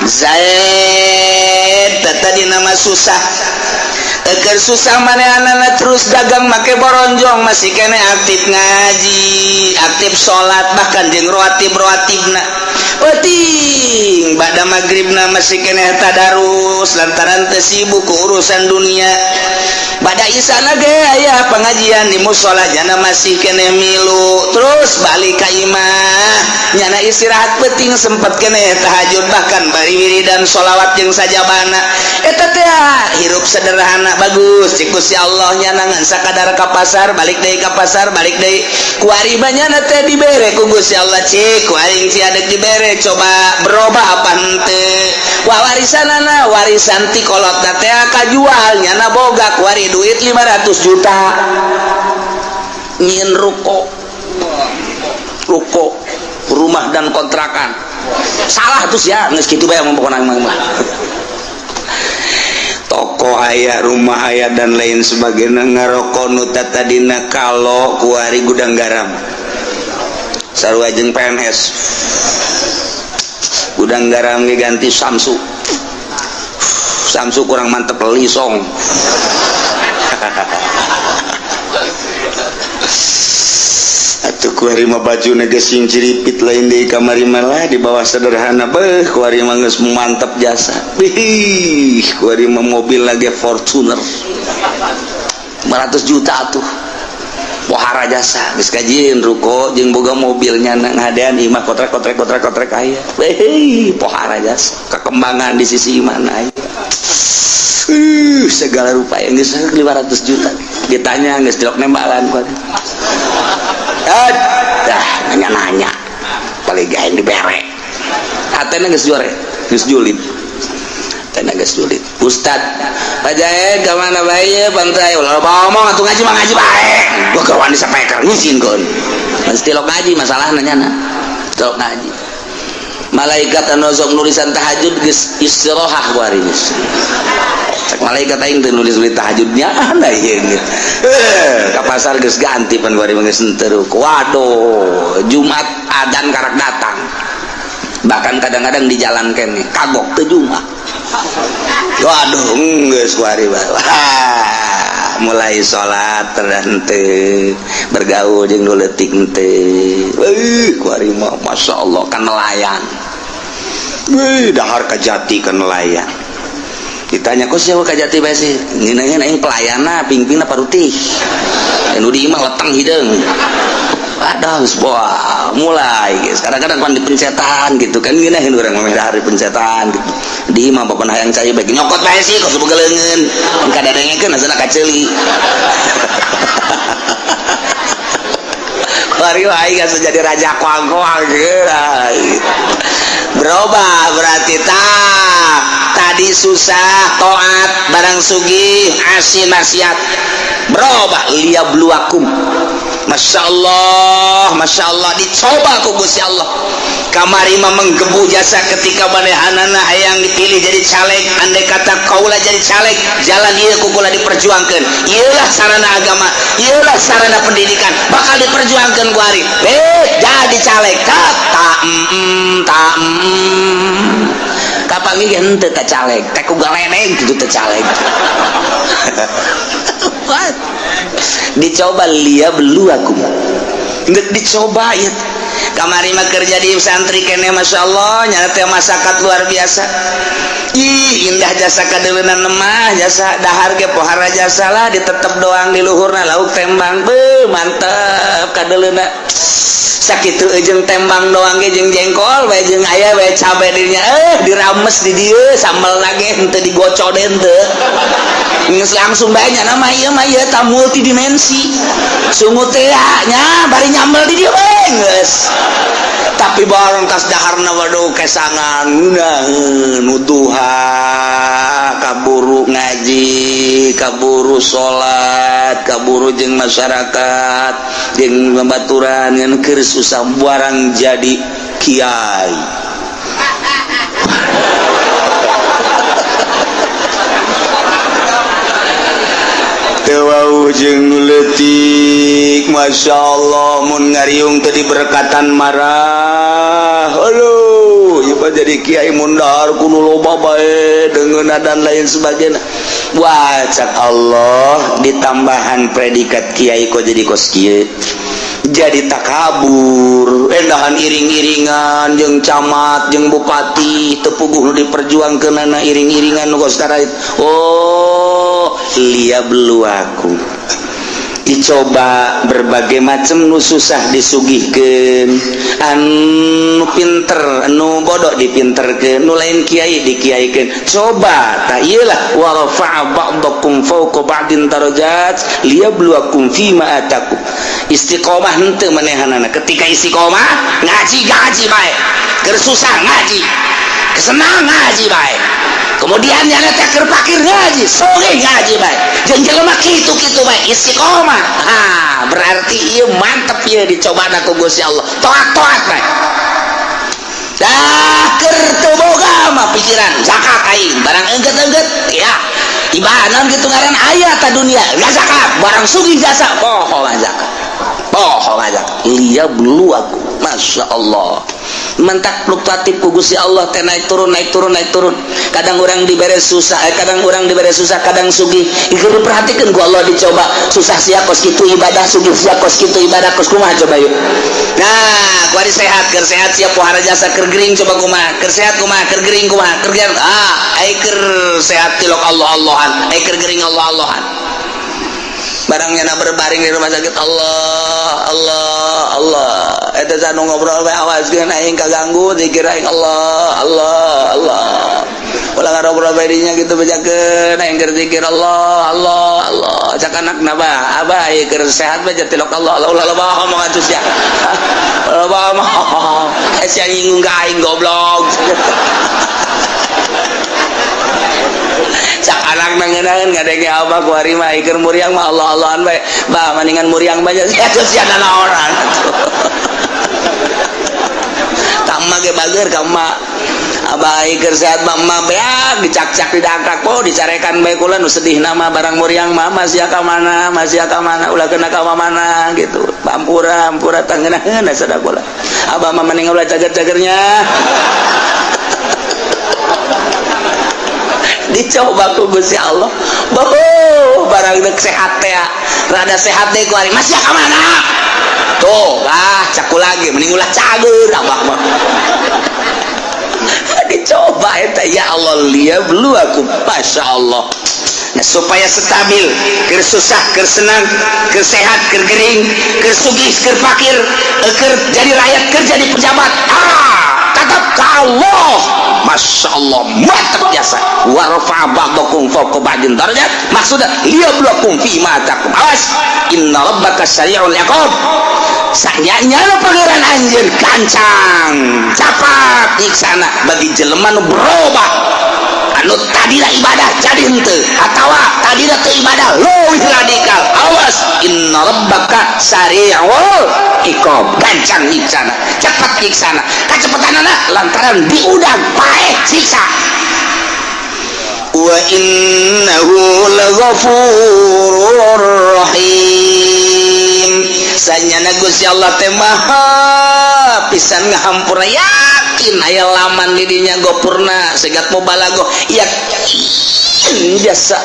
Zaid tadi nama susah keur susah manehanana terus dagang make boronjong masih kene aktif ngaji aktif sholat bahkan jeung roatib-roatibna penting bada magribna masih kene tadarus lantaran teu sibuk ku urusan dunia bada isana ge aya pengajian di mushola jana masih kene milu terus balik ka imah nyana istirahat penting sempet kene tahajud bahkan bari wiridan sholawat jeung sajabana eta teh hirup sederhana bagus cik Gusti Allah nyana ngan sakadar ka pasar balik deui ka pasar balik deui kuari banyana teh dibere ku Gusti Allah cik kuaring ti adek dibere coba berubah apa henteu warisanana warisan ti kolotna teh kajual nyana boga kuari duit 500 juta nyin ruko rumah dan kontrakan salah tuh ya geus kitu bae pokona mah toko aya rumah aya dan lain sebagainya ngaroko nu tadina kalo kuari gudang garam sarua jeung PNS gudang garam ganti Samsu kurang mantep lisong atuh kuari mah bajuna geus sing ciripit lain deui kamari malah di bawah sederhana beuh kuari mah geus mantep jasa bih kuari mah mobil lagi Fortuner 500 juta atuh pohara jasa geus kajieun ruko jeung boga mobilnya ngadean imah kotrek aya beh pohara jasa kakembangan di sisi mana aya segala rupa yang geus 500 juta ditanya geus dilok nembalan kuari dah nanya paling gain dibere hatena geus jore geus julid hatena geus julid ustad pajae ka mana bae pantai ulah ngomong atuh ngaji mah ngaji bae gua kawan disampaikan ngizin-keun mesti lo ngaji masalah nanyana lo ngaji malaikat anu sok nulisan tahajud geus istirahah kuari geus malaikat aing teu nulis tahajudnya anda ieu ka pasar geus ganti pan kuari mah geus henteu waduh Jumat adzan karak datang bahkan kadang-kadang di jalan kene kagok teu Jumat waduh geus kuari mulai salat teu bergaul jeung nu leutik teu kuari mah masyaallah kan nelayan dahar ka jati ka nelayan ditanya kok siapa kajati bae sih ngeunaheun aing pelayana pingpingna parutih anu di imah letang hideung aduh wah mulai guys kadang-kadang pan dipencetan gitu kan ngeunaheun urang mah hari pencetan gitu di imah bapak hayang cai bae nyokot bae sih kok sebegeleungeun kadadengekeun asana kaceuli Mari wae geus jadi raja kuang-kuang berubah berarti tadi susah taat barang sugih asin maksiat berubah liyabluwakum. Masya Allah dicoba ku Gusti Allah. Kamari mah menggebu jasa ketika manehanana hayang dipilih jadi caleg, andai kata kaulah jadi caleg, jalan ieu kukula diperjuangkeun. Ieulah sarana agama, ieulah sarana pendidikan bakal diperjuangkeun ku ari. Jadi caleg tak kapan ge henteu teh caleg, teh ku galeneng kitu teh caleg. Dicoba liyabluwakum. Dicoba ya. Kamari mah kerja di santri kene Masya Allah nyata teh masyarakat luar biasa. Ih indah jasa kadeuleuna mah jasa dahar ge pohara jasa lah ditetep doang di luhurna lauk tembang beuh mantep kadeuleuna. Sakitu jeung tembang doang ge jeung jengkol we jeung aya we cabe dirinya dirames di dieu sambelna ge henteu digocoden teu. Geus langsung bae nya mah ieu tah multidimensi. Sungut teh nya bari nyambel di dieu we geus. Tapi bareng tas daharna waduh kesangan nuduha kaburu ngaji kaburu salat kaburu jeung masyarakat jeung babaturan ngan keur susah barang jadi kiai. Tewau jeung leutik Masya Allah mun ngariung tadi berkatan marah. Aduh ieu jadi kiai mun dahar kudu loba bae deungeunna dan lain sebagainya. Wah cak Allah ditambahan predikat kiai kok jadi kos kieu. Jadi takabur endahan iring-iringan jeung camat jeung bupati teu puguh nu diperjuangkeunana iring-iringan nu kos karait. Oh liyabluwakum. Dicoba berbagai macam nu susah disugihkeun, anu pinter anu bodoh dipinterkeun, nu lain kiai dikiaikeun. Coba ta ieulah wa rafa'a ba'dakum fawqa ba'din darajat liyabluwakum fima atakum. Istiqomah henteu manehanana. Ketika istiqomah ngaji bae, keur susah ngaji, kesenang ngaji bae. Kemudian nyana teh keur pakir ngaji, soge ngaji bae. Jeung jelema kitu-kitu bae istiqomah. Berarti ieu mantep ieu dicobana ku Gusti Allah. Toat-toat bae. Dah keur teu boga mah pikiran zakat aing, barang engget-engget ya. Ibadah naon kitu ngaran aya ta dunia, ya zakat, barang sugih jasa poho zakat. Poho zakat. Liyabluwakum. Masya Allah. Mentak fluktuatif ku Gusti Allah teh naik turun kadang orang dibere susah kadang sugih itu diperhatikan ku Allah dicoba susah sia kos kitu ibadah sugih sia kos kitu ibadah kos kumaha coba yuk. Nah kuari sehat keur sehat sia pohara jasa keur gering coba kumaha keur sehat kumaha keur gering kumaha keur gering ai keur sehat tilok Allah-Allahan ai keur gering Allah-Allahan barangnya na berbaring di rumah sakit Allah eta sanu ngobrol bae awaskeun aing kaganggu zikir aing Allah ulah ngarobrol bae dinya kitu bejakeun aing keur zikir Allah cak anakna bah abah ieu keur sehat bae tilok Allah ulah loba ngomong atuh sia loba mah sia nyinggung ka aing goblok cak anak nangeunangeun ngadenge abah ku ari mah keur muriang mah Allah-Allahan bae bah maningan muriang bae atuh sia naon tamma ge bager ka emak abah keur sehat mah emak beak dicak-cak didangkak po dicarekan bae kula nu sedihna mah barang muriang mah masih ka mana ulah kena ka mana gitu ampura tangeunaheun sada kula abah mah mending ulah cager-cagernya dicoba ku Gusti Allah barang dek sehat teh rada sehat deh ku ari masih ka mana tuh caku lagi mending ulah cager abah mah dicoba eta ya Allah liyabluwakum Masya Allah. Nah, supaya stabil keur susah keur senang keur sehat keur gering keur sugih keur fakir keur jadi rakyat keur jadi pejabat tetap ka Allah. Masya Allah mantap jasa wa rafa'a ba'dakum fawqa ba'din darajat maksudnya liyabluwakum fima atakum. Awas inna rabbaka sari'ul iqab sanyanya pangeran anjeun kancang capat nyiksana bagi jelema nu berubah anu tadina ibadah jadi henteu atawa tadina teu ibadah leuwih radikal awas inna rabbaka sari'ul iqab gancang nyiksana cepat nyiksana kacepetanana lantaran diudang paeh siksa wa innahu laghafurur rahim sanyana Gusti Allah teh maha pisan ngahampura yakin aya laman didinya gopurna segat mubalaghah yakin jasa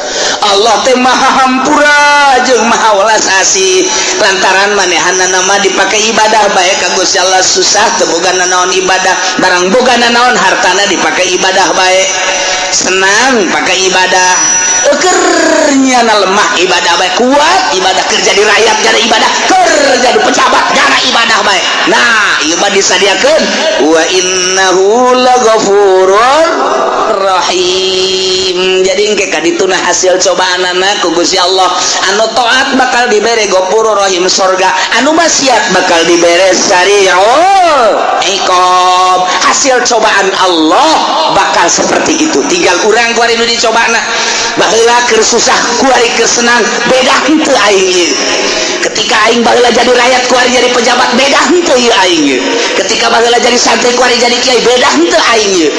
Allah teh maha hampura jeung maha welas asih lantaran manehana nama dipake ibadah bae ka Gusti Allah susah teu bogana naon ibadah barang bogana naon hartana dipake ibadah bae senang pakai ibadah kernya lemah ibadah baik kuat ibadah kerja di rakyat jadi ibadah kerja di pejabat jadi ibadah baik nah ibadah disadiakan wa innahu laghafurur rahim jadi engke kadituna hasil cobaanana ku Gusti Allah anu taat bakal dibere gopuro rahim surga anu maksiat bakal dibere sari'ul iqab hasil cobaan Allah bakal seperti itu tinggal urang kuari nu dicobana baheula keur susah kuari keur senang beda henteu aing ieu ketika aing baheula jadi rakyat kuari jadi pejabat beda henteu ieu aing ieu ketika baheula jadi santri kuari jadi kiai beda henteu aing ieu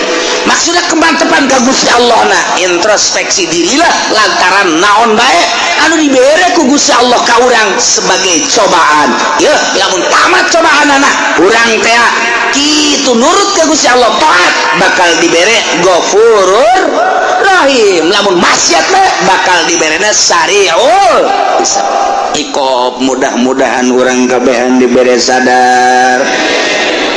maksudna kemantepan ka Gusti Allah na introspeksi dirilah lantaran naon bae anu dibere ku Gusti Allah ka urang sebagai cobaan yeuh lamun tamat cobaanana urang teh kitu nurut ka Gusti Allah taat bakal dibere ghafurur rahim lamun maksiat mah bakal diberena sari'ul iqab mudah-mudahan urang kabehan dibere sadar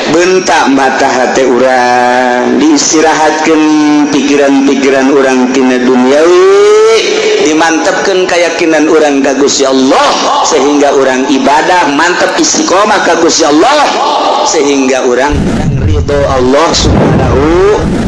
bentak mata hati urang diistirahatkeun pikiran-pikiran urang tina duniawi dimantepkeun keyakinan urang ka Gusti Allah sehingga urang ibadah mantep istiqomah ka Gusti Allah sehingga urang ridho Allah subhanahu